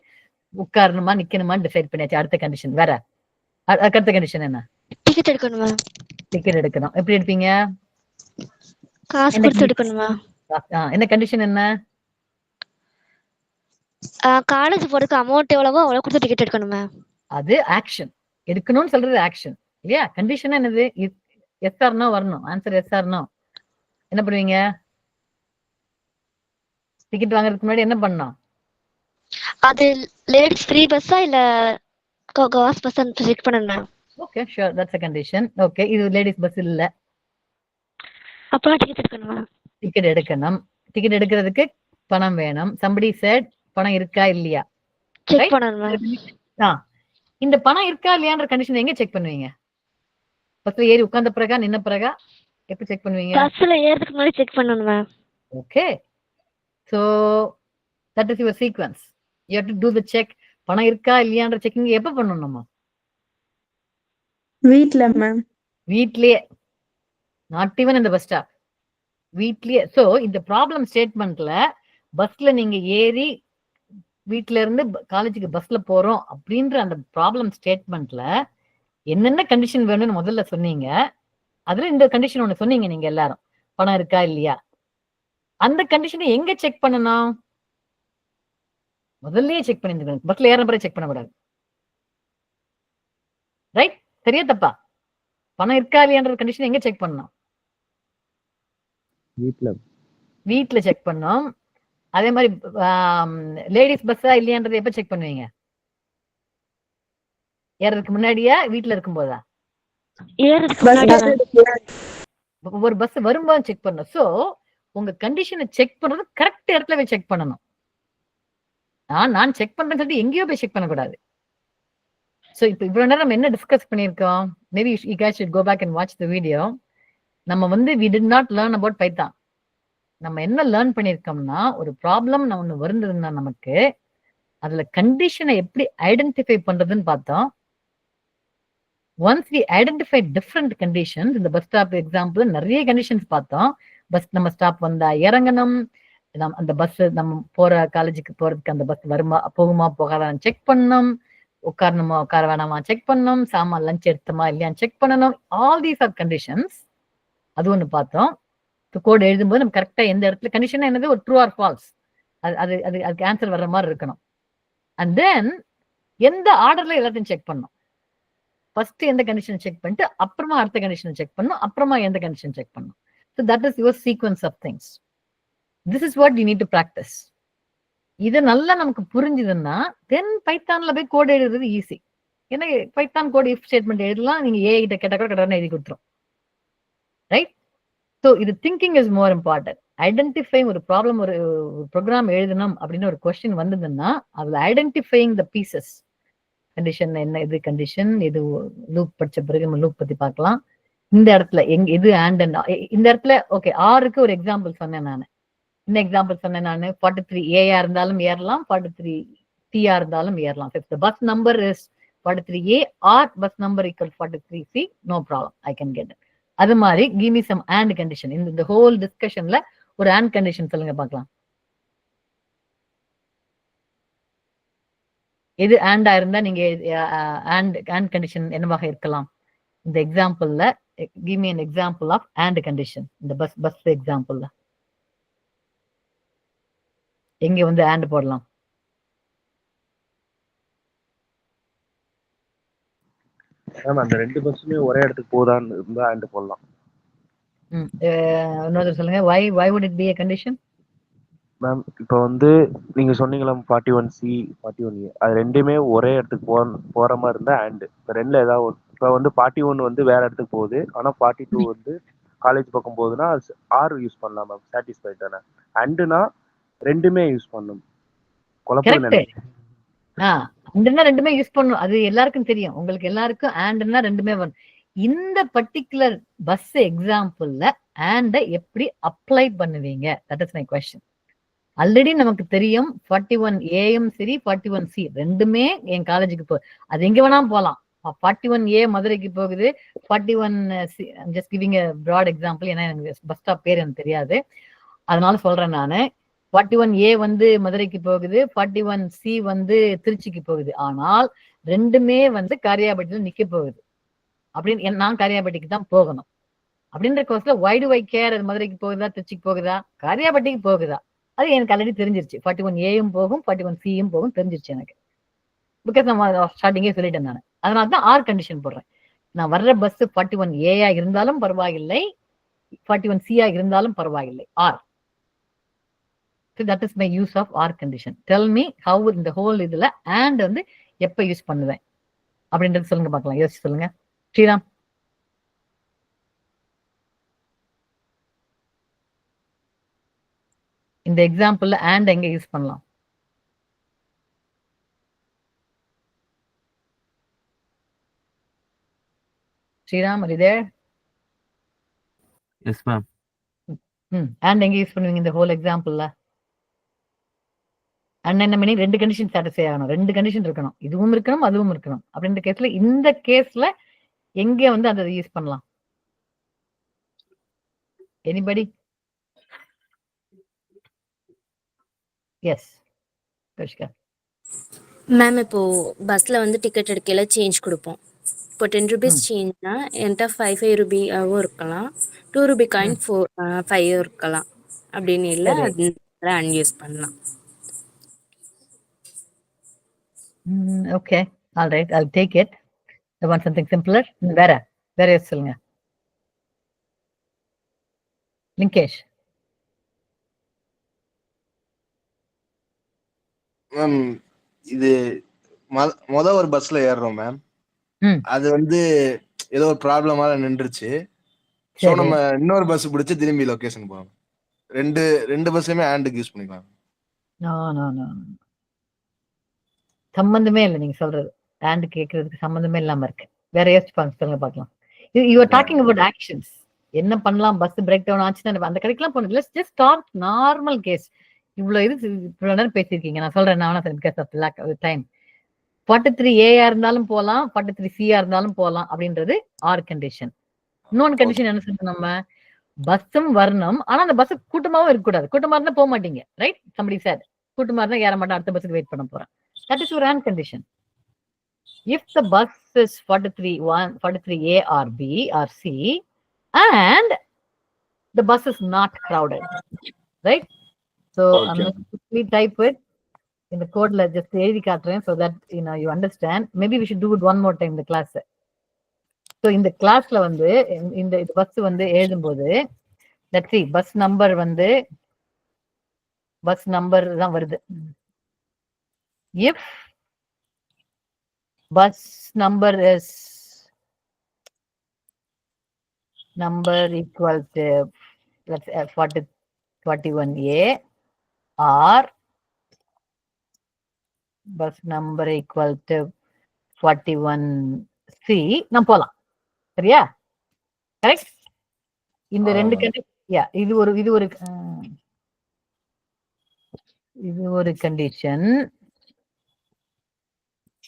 உட்காரணுமா நிக்கணுமான்னு டிசைட் பண்ணியாச்சு. அடுத்த கண்டிஷன் வேற. அடுத்த கண்டிஷன் என்ன? டிக்கெட் எடுக்கணுமா? டிக்கெட் எடுக்கணும். எப்படி எடுப்பீங்க? காசு கொடுத்து எடுக்கணுமா? என்ன கண்டிஷன் என்ன? காலேஜ் போறதுக்கு அமௌண்ட் எவ்வளவோ அவ்வளவு கொடுத்து டிக்கெட் எடுக்கணுமா? அது ஆக்ஷன். எடுக்கணும்னு சொல்றது ஆக்ஷன் இல்லையா? கண்டிஷன் என்னது? எஸ் ஆர் நோ வரணும். Answer yes or no. என்ன பண்ணுவீங்க? டிக்கெட் வாங்குறதுக்கு முன்னாடி என்ன பண்ணணும்? அது லேடிஸ் ஃப்ரீ பஸ்ஸா இல்ல காஸ் பஸ் செக் பண்ணணும். Okay, sure, that's a condition. Okay, இது லேடிஸ் பஸ் இல்ல. அப்ப டிக்கெட் எடுக்கணுமா? டிக்கெட் எடுக்கணும். டிக்கெட் எடுக்கிறதுக்கு பணம் வேணும். somebody said பணம் இருக்கா இல்லையா? செக் பண்ணணுமா? இந்த பணம் இருக்கா இல்லையான்ற கண்டிஷன் எங்க செக் பண்ணுவீங்க? பஸ்ல ஏறி உட்கார்ந்த பிறகா, நின்ன பிறகா, எப்படி செக் பண்ணுவீங்க? பஸ்ல ஏறதுக்கு முன்னாடி செக் பண்ணணுமா? Okay, so that is your sequence. You have to do the check. பணம் இருக்கா இல்லையான்ற செக்கிங் எப்ப பண்ணணுமா? வீட்ல மேம். வீட்லயே, நாட் ஈவன் இந்த பஸ் ஸ்டாப், வீட்லயே. சோ இந்த ப்ராப்ளம் ஸ்டேட்மெண்ட்ல பஸ்ல நீங்க ஏறி வீட்ல இருந்து காலேஜுக்கு பஸ்ல போறோம் அப்படின்ற அந்த ப்ராப்ளம் ஸ்டேட்மெண்ட்ல என்னென்ன கண்டிஷன் வேணும்னு முதல்ல சொன்னீங்க. அதுல இந்த கண்டிஷன் ஒண்ணு சொன்னீங்க நீங்க எல்லாரும், பணம் இருக்கா இல்லையா. அந்த கண்டிஷனை எங்க செக் பண்ணணும்? முதல்லயே செக் பண்ணிருக்கணும். பஸ்ல ஏற பிறகு செக் பண்ணக்கூடாது. ரைட்? சரியா தப்பா? பணம் இருக்கா இல்லையான்ற கண்டிஷன் எங்க செக் பண்ணணும்? வீட்ல செக் பண்ணோம். அதே மாதிரி லேடிஸ் பஸ்ஸா இல்லையான்றதை எப்ப செக் பண்ணுவீங்க? ஏறதுக்கு முன்னாடியா, வீட்ல இருக்கும் போதா? ஒரு பஸ் வரும்போது செக் பண்ணணும். சோ உங்க கண்டிஷனை செக் பண்றது கரெக்ட் இடத்துல போய் செக் பண்ணணும். நான் செக் பண்றேன்னு சொல்லிட்டு எங்கேயோ போய் செக் பண்ணக்கூடாது. சோ இப்போ இவ்வளவு நேரம் நம்ம என்ன டிஸ்கஸ் பண்ணிருக்கோம்? Maybe you guys should go back and watch the video. நம்ம வந்து we did not learn about Python. நம்ம என்ன லேர்ன் பண்ணிருக்கோம்னா, ஒரு ப்ராப்ளம் ஒண்ணு வருந்ததுன்னா நமக்கு அதுல கண்டிஷனை எப்படி ஐடென்டிஃபை பண்றதுன்னு பார்த்தோம். Once we identify different conditions, இந்த பஸ் ஸ்டாப் எக்ஸாம்பிள் நிறைய கண்டிஷன்ஸ் பார்த்தோம். பஸ் நம்ம ஸ்டாப் வந்தா இறங்கணும், அந்த பஸ் நம்ம போற காலேஜுக்கு போறதுக்கு அந்த பஸ் வருமா போகுமா போகாதான் செக் பண்ணணும், உட்காரணுமா உட்கார வேணாமா செக் பண்ணணும், சாமான் லஞ்ச் எடுத்தோமா இல்லையான்னு செக் பண்ணணும். All these are conditions. அது ஒண்ணு பார்த்தோம். கோட் எழுதும்போது நம்ம கரெக்டா எந்த இடத்துல கண்டிஷன் என்னது, ஒரு ட்ரூ ஆர் ஃபால்ஸ், அதுக்கு ஆன்சர் வர்ற மாதிரி இருக்கணும். அண்ட் தென் எந்த ஆர்டர்ல எல்லாத்தையும் செக் பண்ணணும். ஃபர்ஸ்ட் எந்த கண்டிஷன் செக் பண்ணிட்டு அப்புறமா அடுத்த கண்டிஷன் செக் பண்ணணும், அப்புறமா எந்த கண்டிஷன் செக் பண்ணணும். So that is your sequence of things. This is what you need to practise. இது நல்லா நமக்கு புரிஞ்சுதுன்னா தென் பைத்தான்ல போய் கோட் எழுதுறது ஈஸி. ஏன்னா பைத்தான் கோட் இஃப் ஸ்டேட்மெண்ட் எழுதலாம், நீங்க ஏஐ கிட்ட கேட்டா கூட கடனை எழுதி கொடுத்துரும். ரைட்? ஸோ இது thinking is more important. Identifying ஒரு ப்ராப்ளம், ஒரு ப்ரோக்ராம் எழுதணும் அப்படின்னு ஒரு கொஸ்டின் வந்ததுன்னா அதுல ஐடென்டிஃபைங் த பீசஸ். கண்டிஷன் என்ன, இது கண்டிஷன், இது லூப் படிச்ச பிறகு நம்ம லூப் பத்தி பார்க்கலாம். இந்த இடத்துல இது அண்ட் இந்த இடத்துல ஓகே ஆருக்கு ஒரு எக்ஸாம்பிள் சொன்னேன் நான். என்ன எக்ஸாம்பிள் சொன்னேன் நான்? 43 ஏஆ இருந்தாலும் ஏறலாம், 43 சிஆ இருந்தாலும் ஏறலாம். If the bus number is 43A or bus number equal 43C, no problem, I can get it. அது மாதிரி give me some and condition. இந்த whole discussionல ஒரு and condition சொல்லுங்க பார்க்கலாம். எது and இருந்தா நீங்க and condition என்னவாக இருக்கலாம்? இந்த எக்ஸாம்பிள்ல give me an example of and condition. இந்த பஸ் எக்ஸாம்பிள்ல எங்க வந்து and போடலாம்? அந்த ரெண்டு பஸ்ஸுமே ஒரே இடத்துக்கு போதான்னு இருந்தா and போடலாம். இன்னொரு சொல்லுங்க. why would it be a condition? Ma'am இப்போ வந்து நீங்க சொன்னீங்களா 41C 41A அது ரெண்டுமே ஒரே இடத்துக்கு போற மாதிரி இருந்தா அண்ட் இப்போ ரெண்டுல ஏதாவது இப்போ வந்து 41 வந்து வேற இடத்துக்கு போகுது ஆனா 42 வந்து காலேஜ் பக்கம் போகுதுன்னா ஆர் யூஸ் பண்ணலாம் மேம். சாட்டிஸ்ஃபைட் தானே? அண்டுனா ரெண்டுமே யூஸ் பண்ணணும். குழப்பம் அண்டுனா ரெண்டுமே யூஸ் பண்ணணும். அது எல்லாருக்கும் தெரியும். உங்களுக்கு எல்லாருக்கும் ஆண்ட்னா ரெண்டுமே வரும். இந்த பர்டிகுலர் பஸ் எக்ஸாம்பிள்ல ஆண்ட எப்படி அப்ளை பண்ணுவீங்க? That is my question. Already நமக்கு தெரியும் 41A சரி 41C ரெண்டுமே என் காலேஜுக்கு அது எங்க வேணா போகலாம். 41A மதுரைக்கு போகுது, 41C just giving a broad example, ஏன்னா எனக்கு பஸ் ஸ்டாப் பேர் எனக்கு தெரியாது, அதனால சொல்றேன் நானு. 41A வந்து மதுரைக்கு போகுது, 41C வந்து திருச்சிக்கு போகுது. ஆனால் ரெண்டுமே வந்து காரியாபட்டியில நிக்க போகுது அப்படின்னு நான் காரியாபட்டிக்கு தான் போகணும் அப்படின்ற கோர்ஸ்ல வை டு ஐ கேர்? அது மதுரைக்கு போகுதா திருச்சிக்கு போகுதா காரியாபட்டிக்கு போகுதா? அது எனக்கு ஆல்ரெடி தெரிஞ்சிருச்சு. 41A போகும் 41C போகும் தெரிஞ்சிருச்சு எனக்கு. பிகாஸ் நான் ஸ்டார்டிங்கே சொல்லிட்டேன் நான். அதனால தான் ஆர் கண்டிஷன் போடுறேன். நான் வர்ற பஸ் 41A இருந்தாலும் பரவாயில்லை, 41C இருந்தாலும் பரவாயில்லை, R. So that is my use of R condition. Tell me how in the whole இதுல and வந்து எப்ப யூஸ் பண்ணுவேன் அப்படின்றது சொல்லுங்க பார்க்கலாம். யோசிச்சு சொல்லுங்க ஸ்ரீராம். இந்த எக்ஸாம்பிள்ல and எங்க யூஸ் பண்ணலாம்? Sriram, are you there? Yes ma'am. and எங்க யூஸ் பண்ணுவீங்க இந்த ஹோல் எக்ஸாம்பிள்ல? அண்ட் என்ன மீனிங்? ரெண்டு கண்டிஷன் சாட்டிஸ்ஃபை ஆகணும், ரெண்டு கண்டிஷன் இருக்கணும், இதுவும் இருக்கணும் அதுவும் இருக்கணும். அப்படின்ற கேஸ்ல இந்த கேஸ்ல எங்க வந்து அதை யூஸ் பண்ணலாம்? எனிபடி? எஸ் கௌஷிகா. மேம் இப்போ பஸ்ல வந்து டிக்கெட் எடுக்கல சேஞ்ச் கொடுப்போம். இப்போ 10 rupees சேஞ்ச்னா என்கிட்ட 5 ரூபியாவும் இருக்கலாம், 2 ரூபி காயின் 5 இருக்கலாம். அப்படின்னு இல்லை, அது அன்யூஸ் பண்ணலாம். Okay, all right, I'll take it. I want something simpler. வேற சொல்லுங்க லிங்கேஷ். மேம் இது ஒரு பஸ்ல ஏறுறோம் மேம். அது வந்து ஏதோ ஒரு ப்ராப்ளமால நின்றுச்சு. சோ நம்ம இன்னொரு பஸ் பிடிச்சு திரும்பி லொகேஷன் போறோம். ரெண்டு பஸ்ஸுமே ஆண்டுக்கு யூஸ் பண்ணிக்கலாம். நோ சம்பந்தமே இல்லை நீங்க சொல்றது. ஆண்ட் கேட்கறதுக்கு சம்பந்தமே இல்லாம இருக்கு. வேற யோசிச்சு சொல்லுங்க பார்க்கலாம். You are talking about actions. என்ன பண்ணலாம்? பஸ் பிரேக் டவுன் ஆச்சுன்னா அந்த கடைக்கெல்லாம் போனது. Let's just talk normal case. இவ்வளவு நேரம் பேசியிருக்கீங்க. நான் சொல்றேன் because of lack of time. 43A இருந்தாலும் போகலாம், 43C இருந்தாலும் போகலாம் அப்படின்றது ஆர் கண்டிஷன். இன்னொன்னு கண்டிஷன் என்ன சொல்றோம் நம்ம? பஸ்ஸும் வரணும், ஆனா அந்த பஸ் கூட்டமாவும் இருக்கக்கூடாது. கூட்டமா இருந்தா போக மாட்டீங்க, ரைட்? சம்படி சார் கூட்டமா இருந்தா ஏற மாட்டேன், அடுத்த பஸ்ஸுக்கு வெயிட் பண்ண போறேன். That is your and condition. If the bus is 43A or B or C and the bus is not crowded, right? So I'm going to quickly type it in the code, just எழுதி காட்டுறேன் so that you understand. Maybe we should do it one more time in the class. So in the classல வந்து இந்த bus வந்து எழுதும்போது let's see, bus number தான் வருது. If bus number is equal to let's say 41A or bus number equal to 41C நாம் போலாம். சரியா? Correct? இந்த ரெண்டு இது ஒரு கண்டிஷன்.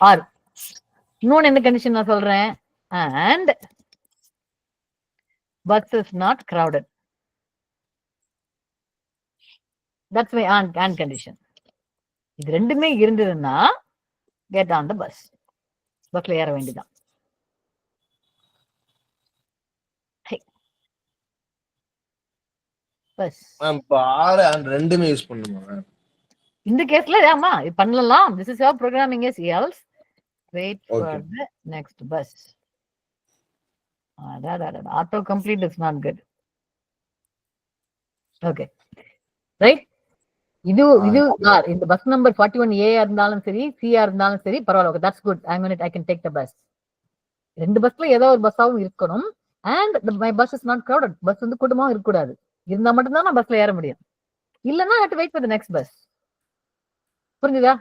ஆர் இன்னொன்னு என்ன கண்டிஷன் நான் சொல்றேன்? and bus is not crowded. That's my and condition. இது ரெண்டுமே இருந்ததுன்னா get on the bus. பஸ்ல ஏற வேண்டியதான். பஸ் ரெண்டுமே யூஸ் பண்ணுமா? இந்த கேஸ்ல ஆமா பண்ணலாம். This is how programming is. Else wait for the next bus. Auto complete is not good. Okay, right? இது இந்த பஸ் நம்பர் 41A இருந்தாலும் சரி, C இருந்தாலும் சரி பரவாயில்ல. Okay, that's good. I can take the bus. 2 பஸ்ல ஏதோ ஒரு பஸ்ஸாவும் இருக்கணும். And my bus is not crowded. Bus வந்து கூட்டமாவும் இருக்கக்கூடாது. இருந்தா மட்டும்தான் நான் பஸ்ல ஏற முடியும். இல்லன்னா I have to wait for the next bus. புரிஞ்சுதா?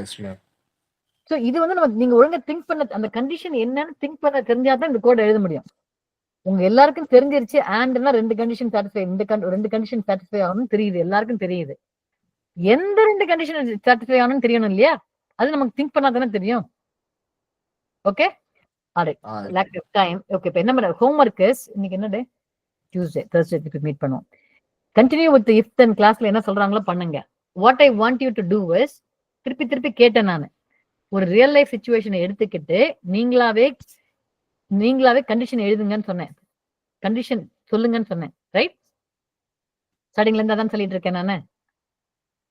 Yes ma'am. சோ இது வந்து நீங்க ஒழுங்கா திங்க் பண்ண அந்த கண்டிஷன் என்னன்னு திங்க் பண்ண தெரிஞ்சாதான் இந்த கோட் எழுத முடியும். உங்க எல்லாருக்கும் தெரிஞ்சிருச்சு அண்ட்னா 2 கண்டிஷன் சாட்டிஸ்ஃபை, இந்த 2 கண்டிஷன் சாட்டிஸ்ஃபை ஆகணும்னு தெரியுது, எல்லாருக்கும் தெரியுது. எந்த 2 கண்டிஷன் சாட்டிஸ்ஃபை ஆகணும்னு தெரியணும் இல்லையா? அது நமக்கு திங்க் பண்ணாதானே தெரியும். Okay, alright. Lack of time. Okay, இப்போ என்ன பண்ண ஹோம்வொர்க் இஸ், இன்னைக்கு என்ன டே? டியூஸ்டே. Thursday மீட் பண்ணுவோம். கண்டினியூ வித் இஃப் தென் கிளாஸ்ல என்ன சொல்றாங்களோ பண்ணுங்க. What I want you to do is, திருப்பி கேட்டேன் நான், ஒரு ரியல் லைஃப் சிச்சுவேஷனை எடுத்துக்கிட்டு நீங்களாவே கண்டிஷன் எழுதுங்கன்னு சொன்னேன். கண்டிஷன் சொல்லுங்கன்னு சொன்னேன். ரைட்? ஸ்டார்டிங்ல இருந்து அதான் சொல்லிட்டு இருக்கேன் நானு.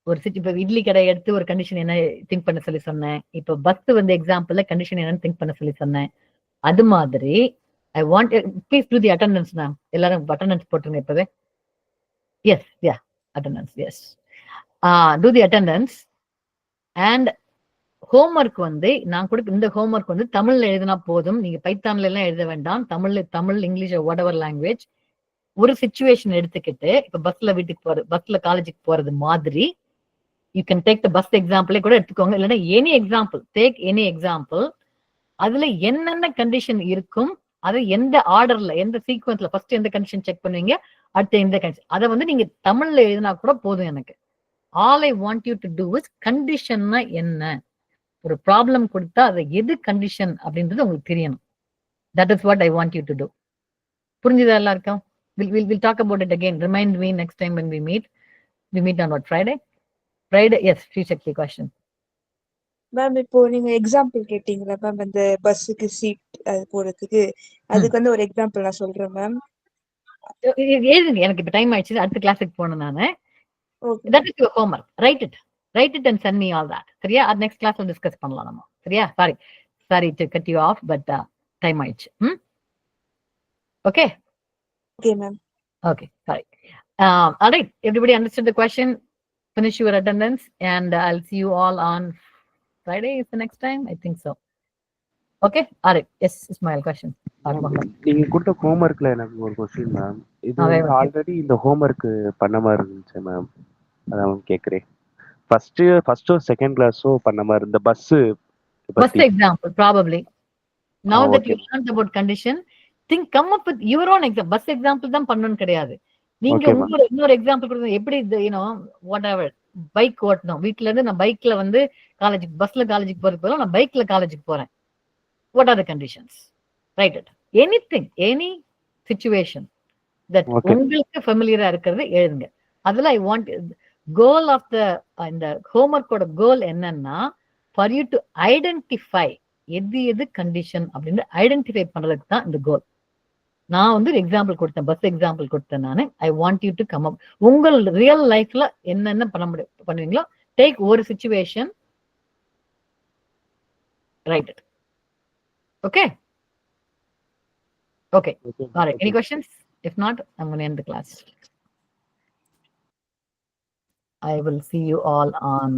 ஒரு இப்ப இட்லி கடை எடுத்து ஒரு கண்டிஷன் என்ன திங்க் பண்ண சொல்லி சொன்னேன். இப்ப பஸ் வந்து எக்ஸாம்பிள்ல கண்டிஷன் என்னன்னு திங்க் பண்ண சொல்லி சொன்னேன். அது மாதிரி I want please do the attendance. நான் எல்லாரும் அட்டெண்டன்ஸ் போட்டுருங்க இப்பவே. Yes, yeah, attendance. Yes, do the attendance. And homework வந்து நான் கொடுக்க இந்த ஹோம்ஒர்க் வந்து தமிழ்ல எழுதினா போதும். நீங்க பைத்தான்ல எல்லாம் எழுத வேண்டாம். Tamil, English, whatever language. ஒரு சிச்சுவேஷன் எடுத்துக்கிட்டு, இப்ப பஸ்ல காலேஜுக்கு போறது மாதிரி you can take the bus எக்ஸாம்பிளே கூட எடுத்துக்கோங்க. இல்லைன்னா any example, take any example. அதுல என்னென்ன கண்டிஷன் இருக்கும், அதை எந்த ஆர்டர்ல, எந்த சீக்வன்ஸ்ல ஃபர்ஸ்ட் எந்த கண்டிஷன் செக் பண்ணுவீங்க, அடுத்த எந்த கண்டிஷன், அதை வந்து நீங்க தமிழ்ல எழுதினா கூட போதும் எனக்கு. All I want you to do is கண்டிஷன்னா என்ன, ஒரு ப்ராப்ளம் கொடுத்தா அது எது கண்டிஷன் அப்படின்றது உங்களுக்கு தெரியணும். That is what I want you to do. புரிஞ்சுதா எல்லாருக்கும்? We'll talk about it again. Remind me next time when we meet. We meet on what, Friday? Yes, Sri Shakti question. Ma'am இப்போ நீங்க example கேட்டீங்களா ma'am, அந்த பஸ்ஸுக்கு seat அது போறதுக்கு, அதுக்கு வந்து ஒரு எக்ஸாம்பிள் நான் சொல்றேன் மேம். எழுதுங்க, எனக்கு இப்ப டைம் ஆயிடுச்சு, அடுத்த கிளாஸுக்கு போகணும் நானு. That is your homework. Write it and send me all that. சரியா? அது நெக்ஸ்ட் கிளாஸ்ல டிஸ்கஸ் பண்ணலாம் நம்ம. சரியா? Sorry to cut you off, but time ஆயிடுச்சு. Okay ma'am. Okay, sorry. All right, everybody understood the question? Finish your attendance and I'll see you all on Friday is the next time. I think so. Okay, all right. Yes, Ismail, question. நீங்க கொடுத்த ஹோம்ஒர்க்ல எனக்கு ஒரு question ma'am. இது already இந்த homework பண்ண மாதிரி இருந்துச்சு ma'am. அதான் கேக்குறேன். ஃபர்ஸ்ட் செகண்ட் கிளாஸோ பண்ண மாதிரி இந்த bus example probably. Now that you learned about condition, come up with your own example. Bus example தான் பண்ணனும் கிடையாது. நீங்க இன்னொரு எக்ஸாம்பிள் கொடுங்க. எப்படி whatever பைக் ஓட்டணும், வீட்ல இருந்து நான் பைக்ல வந்து பஸ்ல காலேஜுக்கு போறதுக்கு நான் பைக்ல காலேஜுக்கு போறேன். What are the conditions? Write it. Anything, any situation that உங்களுக்கு ஃபெமிலியரா இருக்கிறது எழுதுங்க. அதுல I want goal of the இந்த ஹோம்ஒர்க்கோட கோல் என்னன்னா for you to identify எது கண்டிஷன் அப்படின்னு ஐடென்டிஃபை பண்றதுக்கு தான் இந்த கோல். நான் வந்து எக்ஸாம்பிள் கொடுத்தேன், பஸ் எக்ஸாம்பிள் கொடுத்தேன் நானு. ஐ want you to come up. உங்கள் ரியல் லைஃப்ல என்னென்ன பண்ணுவீங்களோ டேக் ஒரு situation, right it. Okay, all right. Any questions? If not, I'm going to end the class. I will see you all on